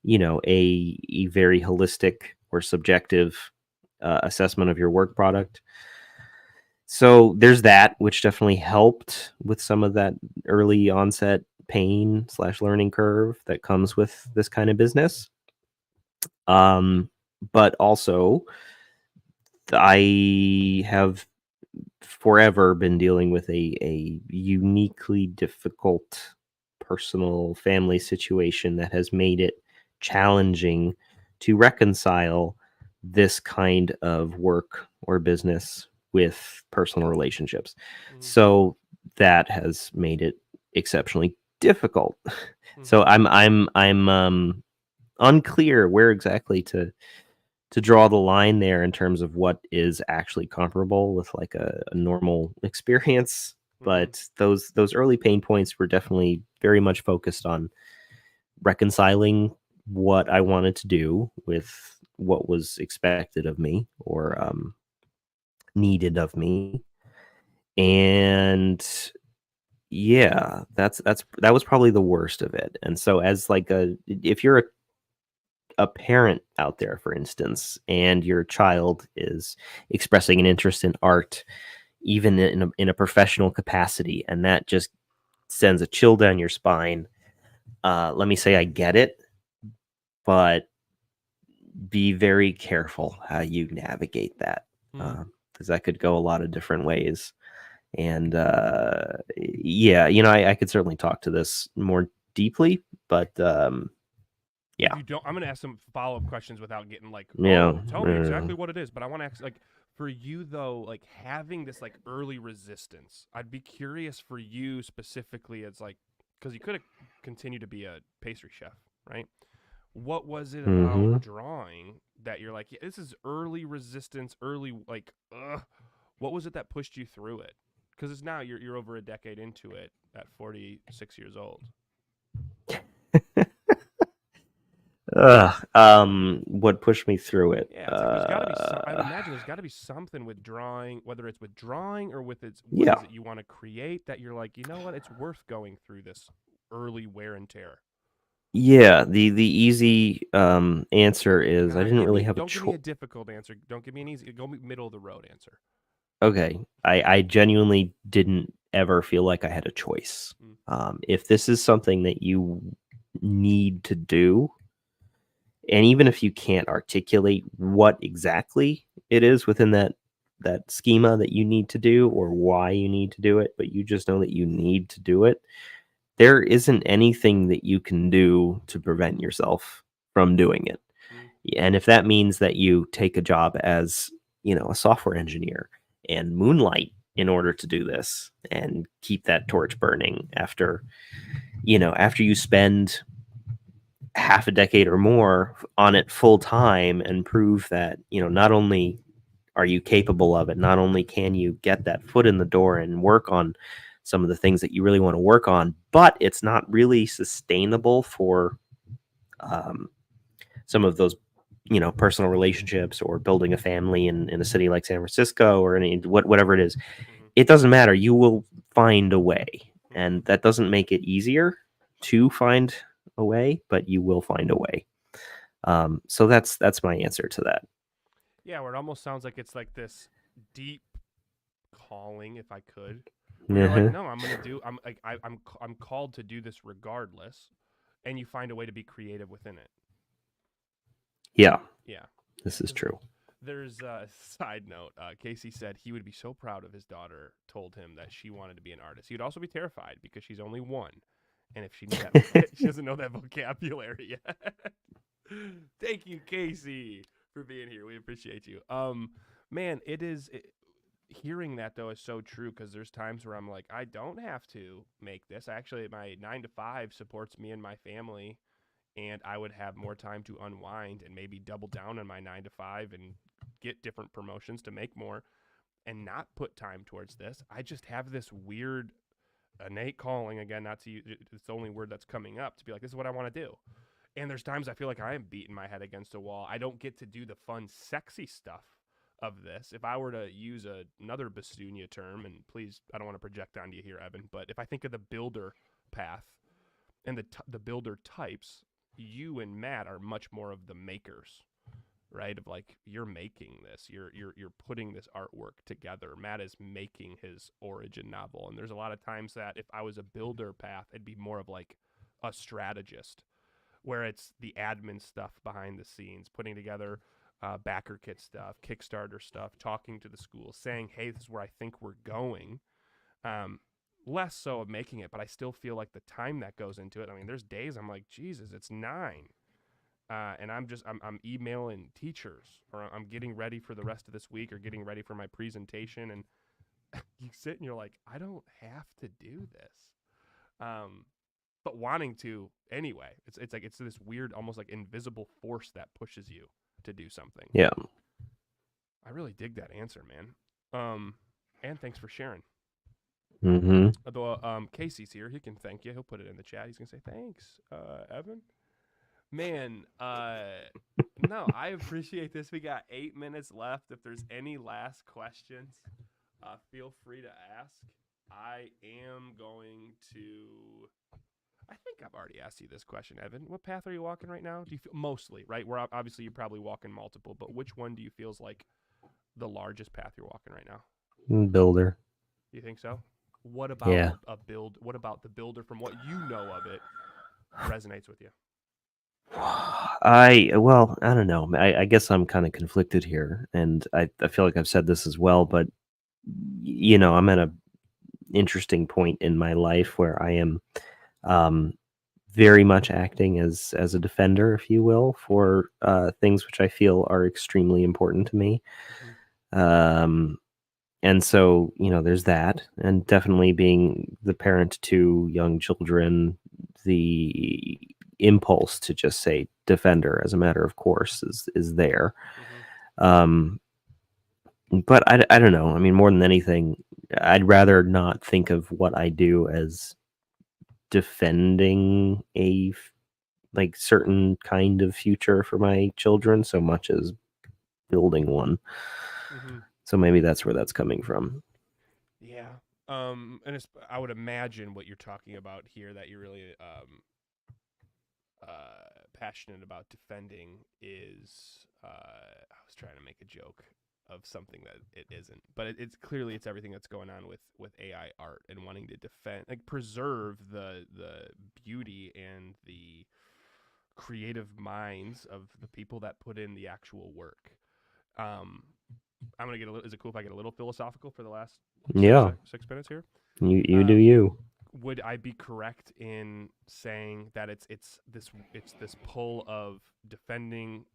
a very holistic or subjective assessment of your work product. So there's that, which definitely helped with some of that early onset pain slash learning curve that comes with this kind of business. But also, I have forever been dealing with a uniquely difficult personal family situation that has made it challenging to reconcile this kind of work or business with personal relationships. Mm-hmm. So that has made it exceptionally difficult. So Mm-hmm. I'm unclear where exactly to draw the line there in terms of what is actually comparable with like a normal experience. Mm-hmm. But those early pain points were definitely very much focused on reconciling what I wanted to do with what was expected of me or Mm-hmm. needed of me. And yeah, that was probably the worst of it. And so as like if you're a parent out there, for instance, and your child is expressing an interest in art, even in a professional capacity, and that just sends a chill down your spine. Let me say I get it, but be very careful how you navigate that, Mm-hmm. because that could go a lot of different ways. And yeah, I could certainly talk to this more deeply, but If yeah, you don't, I'm gonna ask some follow up questions without getting like, yeah, oh, tell me exactly what it is. But I want to ask, like, for you though, like having this like early resistance, I'd be curious for you specifically as like, because you could have continued to be a pastry chef, right? What was it about mm-hmm. drawing that you're like, yeah, this is early resistance, early like, what was it that pushed you through it? Because it's now you're over a decade into it at 46 years old. What pushed me through it? Yeah, it's like there's got to be some. I would imagine there's got to be something with drawing, whether it's with drawing or with its what Yeah, is it you want to create that you're like, you know what, it's worth going through this early wear and tear. yeah. The easy answer is I Nah, didn't give really me have a don't give me choice. a difficult answer. Don't give me an easy. Go middle of the road answer. Okay, I genuinely didn't ever feel like I had a choice. Mm, If this is something that you need to do, And even if you can't articulate what exactly it is within that schema that you need to do or why you need to do it, but you just know that you need to do it, there isn't anything that you can do to prevent yourself from doing it. Mm, And if that means that you take a job as, a software engineer and moonlight in order to do this and keep that torch burning after you spend half a decade or more on it full time and prove that, not only are you capable of it, not only can you get that foot in the door and work on some of the things that you really want to work on, but it's not really sustainable for um, some of those personal relationships or building a family in a city like San Francisco or whatever it is. mm-hmm, It doesn't matter. You will find a way, mm-hmm. and that doesn't make it easier to find a way, but you will find a way. So that's my answer to that. Yeah, where it almost sounds like it's like this deep calling, if I could, where you're like, Uh-huh. no, I'm gonna do. I'm like, I'm called to do this regardless, and you find a way to be creative within it. Yeah, Yeah, this is because true. there's a side note. Casey said he would be so proud if his daughter told him that she wanted to be an artist. He would also be terrified because she's only one, and if she knew that, she doesn't know that vocabulary yet. Thank you, Casey, for being here. We appreciate you. Man, hearing that though is so true because there's times where I'm like, I don't have to make this. Actually, my 9 to 5 supports me and my family, and I would have more time to unwind and maybe double down on my 9 to 5 and get different promotions to make more and not put time towards this. I just have this weird innate calling again, not to use it's the only word that's coming up to be like, this is what I want to do. And there's times I feel like I am beating my head against a wall. I don't get to do the fun, sexy stuff of this. If I were to use another Bastunia term, and please, I don't want to project onto you here, Evan, but if I think of the builder path and the builder types, you and Matt are much more of the makers, right? Of like you're making this, you're putting this artwork together. Matt is making his origin novel, and there's a lot of times that if I was a builder path, it'd be more of like a strategist where it's the admin stuff behind the scenes, putting together backer kit stuff, Kickstarter stuff, talking to the schools, saying, hey, this is where I think we're going. Um, Less so of making it, but I still feel like the time that goes into it. I mean, there's days I'm like, Jesus, it's 9. And I'm emailing teachers or I'm getting ready for the rest of this week or getting ready for my presentation. And you sit and you're like, I don't have to do this. Um, but wanting to anyway. It's like it's this weird, almost like invisible force that pushes you to do something. Yeah. I really dig that answer, man. And thanks for sharing. Mm-hmm. Although Casey's here, he can thank you. He'll put it in the chat. He's gonna say thanks, Evan. Man, no, I appreciate this. We got 8 minutes left. If there's any last questions, feel free to ask. I am going to I think I've already asked you this question, Evan. What path are you walking right now? Do you feel mostly right? Where obviously you're probably walking multiple, but which one do you feel is like the largest path you're walking right now? Builder. You think so? What about Yeah. a build? What about the builder from what you know of it resonates with you? I don't know. I guess I'm kind of conflicted here, and I feel like I've said this as well, but I'm at a interesting point in my life where I am um, very much acting as a defender, if you will, for things which I feel are extremely important to me. Mm-hmm. Um, and so, there's that, and definitely being the parent to young children, the impulse to just say defender as a matter of course is there. Mm-hmm. Um, but I don't know. I mean, more than anything, I'd rather not think of what I do as defending like certain kind of future for my children so much as building one. Mm-hmm. So maybe that's where that's coming from. Yeah. And I would imagine what you're talking about here that you're really passionate about defending is I was trying to make a joke of something that it isn't, but it's clearly it's everything that's going on with AI art and wanting to defend, like preserve the beauty and the creative minds of the people that put in the actual work. Um, I'm gonna get a little. Is it cool if I get a little philosophical for the last Yeah, 6 minutes here? you do Um, you. would I be correct in saying that it's this pull of defending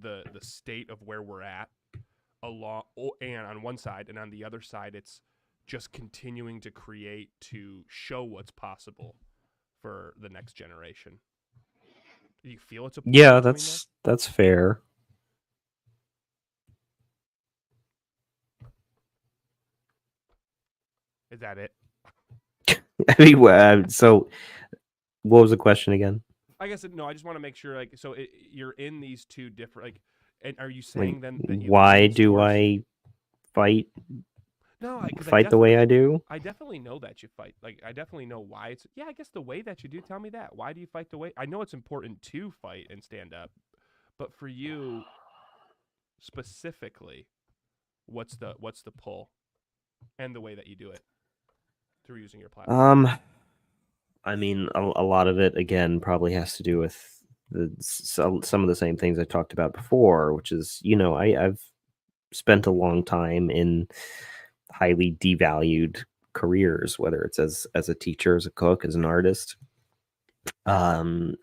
the state of where we're at along, and on one side, and on the other side, it's just continuing to create to show what's possible for the next generation. Do you feel it's a pull in Yeah, between there? that's fair. Is that it? I mean, so what was the question again? I guess no. I just want to make sure, like, so you're in these two different, like, and are you Like, saying then that you why lean do towards? I fight No, because fight the way I do? I definitely know that you fight. Like, I definitely know why it's. Yeah, I guess the way that you do. Tell me that. Why do you fight the way? I know it's important to fight and stand up, but for you specifically, what's the pull and the way that you do it through using your platform? Um, I mean, a lot of it again probably has to do with some of the same things I talked about before, which is, I've spent a long time in highly devalued careers, whether it's as a teacher, as a cook, as an artist, and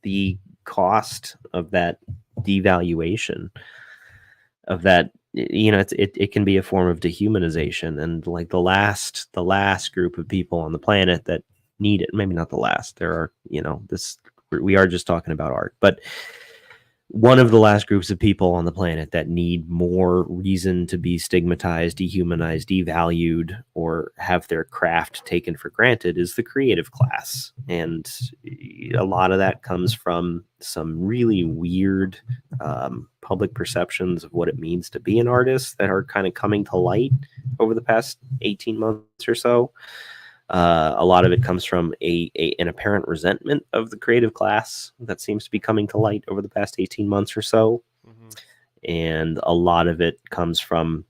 the cost of that devaluation of that, it can be a form of dehumanization, and like the last group of people on the planet that need it, maybe not the last, there are, this, we are just talking about art, but one of the last groups of people on the planet that need more reason to be stigmatized, dehumanized, devalued, or have their craft taken for granted is the creative class. And a lot of that comes from some really weird public perceptions of what it means to be an artist that are kind of coming to light over the past 18 months or so. A lot of it comes from an apparent resentment of the creative class that seems to be coming to light over the past 18 months or so. Mm-hmm. And a lot of it comes from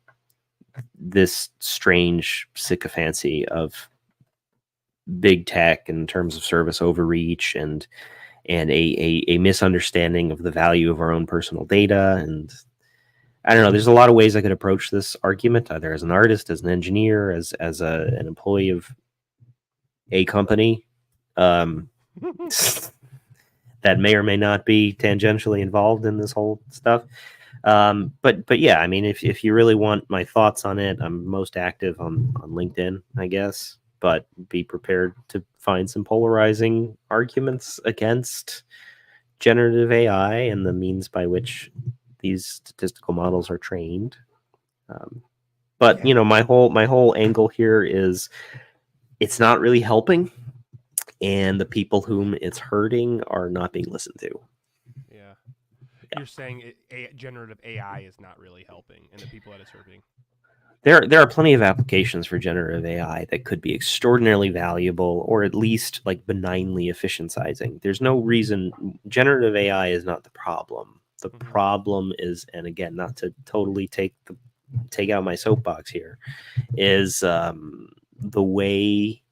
this strange sycophancy of big tech in terms of service overreach, and a misunderstanding of the value of our own personal data. And I don't know, there's a lot of ways I could approach this argument, either as an artist, as an engineer, an employee of a company, um, that may or may not be tangentially involved in this whole stuff. But yeah, I mean, if you really want my thoughts on it, I'm most active on LinkedIn, I guess. But be prepared to find some polarizing arguments against generative AI and the means by which these statistical models are trained. But Yeah. my whole angle here is it's not really helping, and the people whom it's hurting are not being listened to. Yeah. Yeah. You're saying generative AI is not really helping, and the people that it's hurting. There are plenty of applications for generative AI that could be extraordinarily valuable, or at least like benignly efficientizing. There's no reason generative AI is not the problem. The Mm-hmm. problem is, and again, not to totally take out my soapbox here, is the way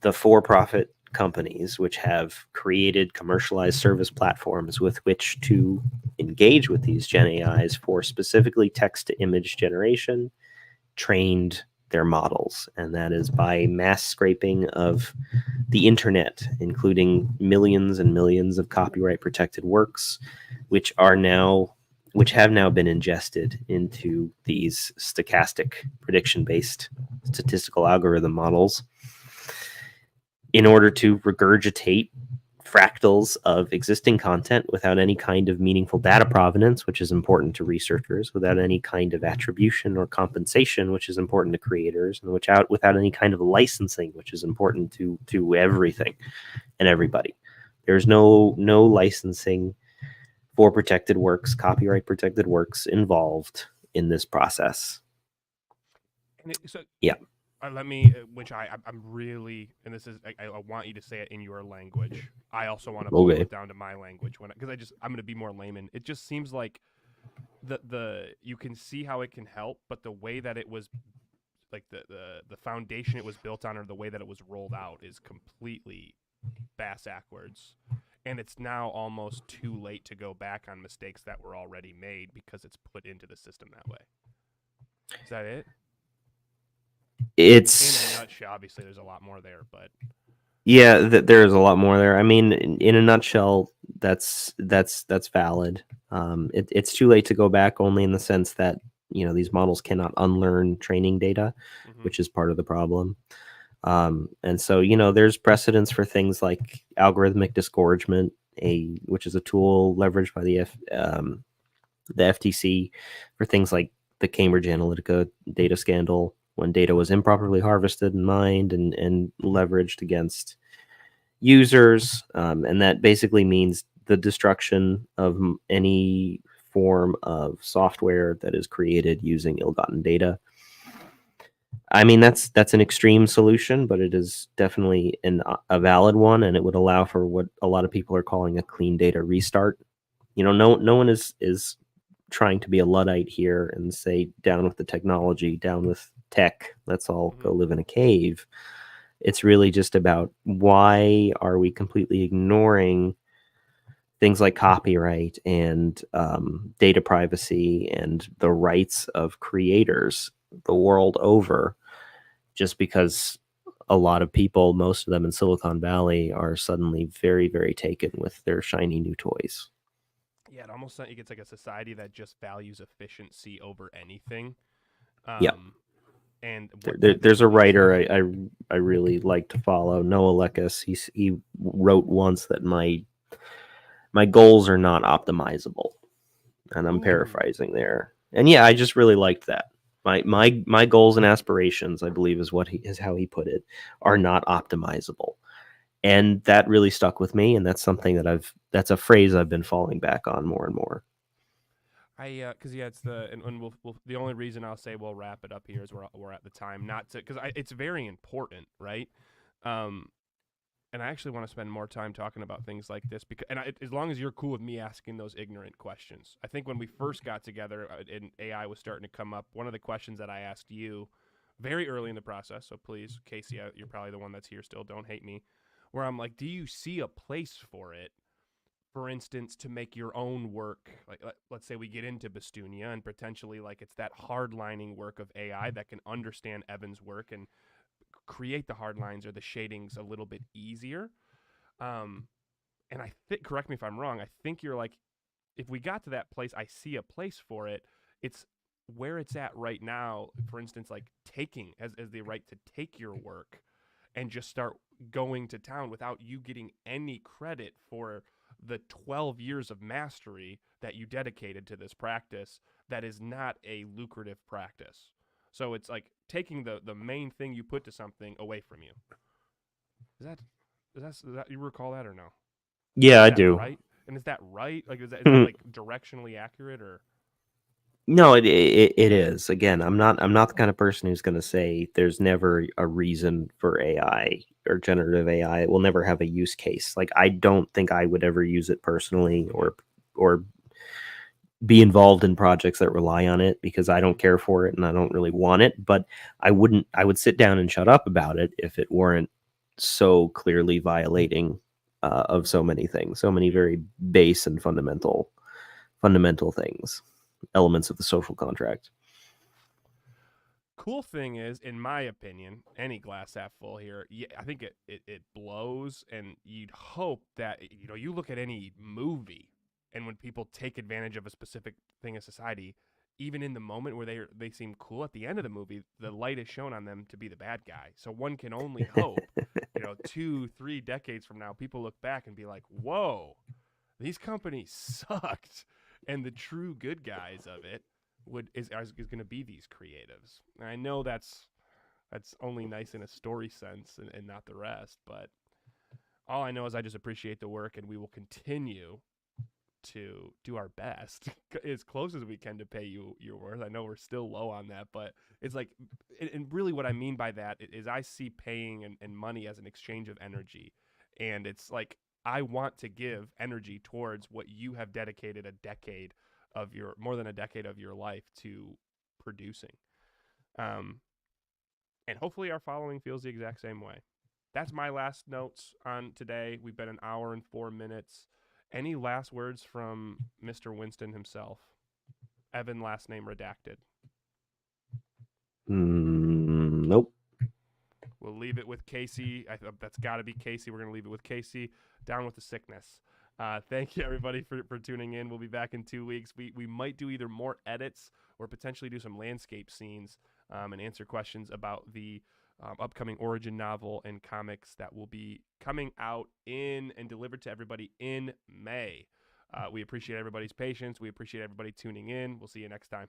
the for-profit companies, which have created commercialized service platforms with which to engage with these Gen AIs for specifically text to image generation, trained their models. And that is by mass scraping of the internet, including millions and millions of copyright protected works, which have now been ingested into these stochastic prediction based statistical algorithm models in order to regurgitate fractals of existing content without any kind of meaningful data provenance, which is important to researchers, without any kind of attribution or compensation, which is important to creators, and without any kind of licensing, which is important to everything and everybody. There's no licensing for protected works, copyright protected works involved in this process. And so Yeah. let me, which I'm really, and this is, I want you to say it in your language. I also want to boil Okay. it down to my language because I'm going to be more layman. It just seems like the you can see how it can help, but the way that it was, like the foundation it was built on, or the way that it was rolled out, is completely bass backwards. and it's now almost too late to go back on mistakes that were already made because it's put into the system that way. Is that it? In a It's nutshell, obviously there's a lot more there, but Yeah, there's a lot more there. I mean, in a nutshell, that's valid. It's too late to go back, only in the sense that these models cannot unlearn training data, mm-hmm. which is part of the problem. And so there's precedence for things like algorithmic disgorgement, which is a tool leveraged by the FTC for things like the Cambridge Analytica data scandal, when data was improperly harvested and mined and leveraged against users. And that basically means the destruction of any form of software that is created using ill-gotten data. I mean, that's an extreme solution, but it is definitely a valid one, and it would allow for what a lot of people are calling a clean data restart. No one is trying to be a Luddite here and say down with the technology, down with tech, let's all Mm-hmm. go live in a cave. It's really just about, why are we completely ignoring things like copyright and data privacy and the rights of creators the world over, just because a lot of people, most of them in Silicon Valley, are suddenly very, very taken with their shiny new toys. Yeah, it almost it gets like a society that just values efficiency over anything. Yeah. Um, and what that There's a leads writer I really like to follow, Noah Lekas. He wrote once that my goals are not optimizable, and I'm Ooh, paraphrasing there. And yeah, I just really liked that. My goals and aspirations, I believe, is how he put it, are not optimizable, and that really stuck with me. And that's something that's a phrase I've been falling back on more and more. because yeah, it's and we'll the only reason I'll say we'll wrap it up here is we're at the time, not to because it's very important, right? Um, and I actually want to spend more time talking about things like this because, as long as you're cool with me asking those ignorant questions, I think when we first got together and AI was starting to come up, one of the questions that I asked you very early in the process, so please, Casey, you're probably the one that's here still, don't hate me, where I'm like, do you see a place for it? For instance, to make your own work, like let's say we get into Bastunia and potentially like it's that hardlining work of AI that can understand Evan's work and create the hard lines or the shadings a little bit easier. Um, and I think, correct me if I'm wrong, I think you're like, if we got to that place, I see a place for it. It's where it's at right now. For instance, like taking as the right to take your work and just start going to town without you getting any credit for the 12 years of mastery that you dedicated to this practice that is not a lucrative practice. So it's like taking the main thing you put to something away from you. Is that you recall that or no? Yeah, Is I that do. right? And is that right? Like is that like directionally accurate or No, it is. Again, I'm not the kind of person who's going to say there's never a reason for AI or generative AI. It will never have a use case. Like, I don't think I would ever use it personally, mm-hmm, or be involved in projects that rely on it, because I mm-hmm. don't care for it and I don't really want it. But I would sit down and shut up about it if it weren't so clearly violating of so many things, so many Yeah. very base and fundamental things, elements of the social contract. Cool thing is, in my opinion, any glass half full here, yeah, I think it blows, and you'd hope that you look at any movie, and when people take advantage of a specific thing in society, even in the moment where they seem cool, at the end of the movie, the light is shown on them to be the bad guy. So one can only hope, 2-3 decades from now, people look back and be like, "Whoa, these companies sucked," and the true good guys of it is going to be these creatives. And I know that's only nice in a story sense and not the rest, but all I know is I just appreciate the work, and we will continue to do our best as close as we can to pay you your worth. I know we're still low on that, but it's like, and really what I mean by that is I see paying and money as an exchange of energy. And it's like, I want to give energy towards what you have dedicated more than a decade of your life to producing. Um, and hopefully our following feels the exact same way. that's my last notes on today. We've been an hour and 4 minutes. Any last words from Mr. Winston himself? Evan, last name redacted. Nope. We'll leave it with Casey. That's got to be Casey. We're going to leave it with Casey. Down with the sickness. Thank you, everybody, for tuning in. We'll be back in 2 weeks. We might do either more edits or potentially do some landscape scenes and answer questions about the upcoming Origin novel and comics that will be coming out in and delivered to everybody in May. We appreciate everybody's patience. We appreciate everybody tuning in. We'll see you next time.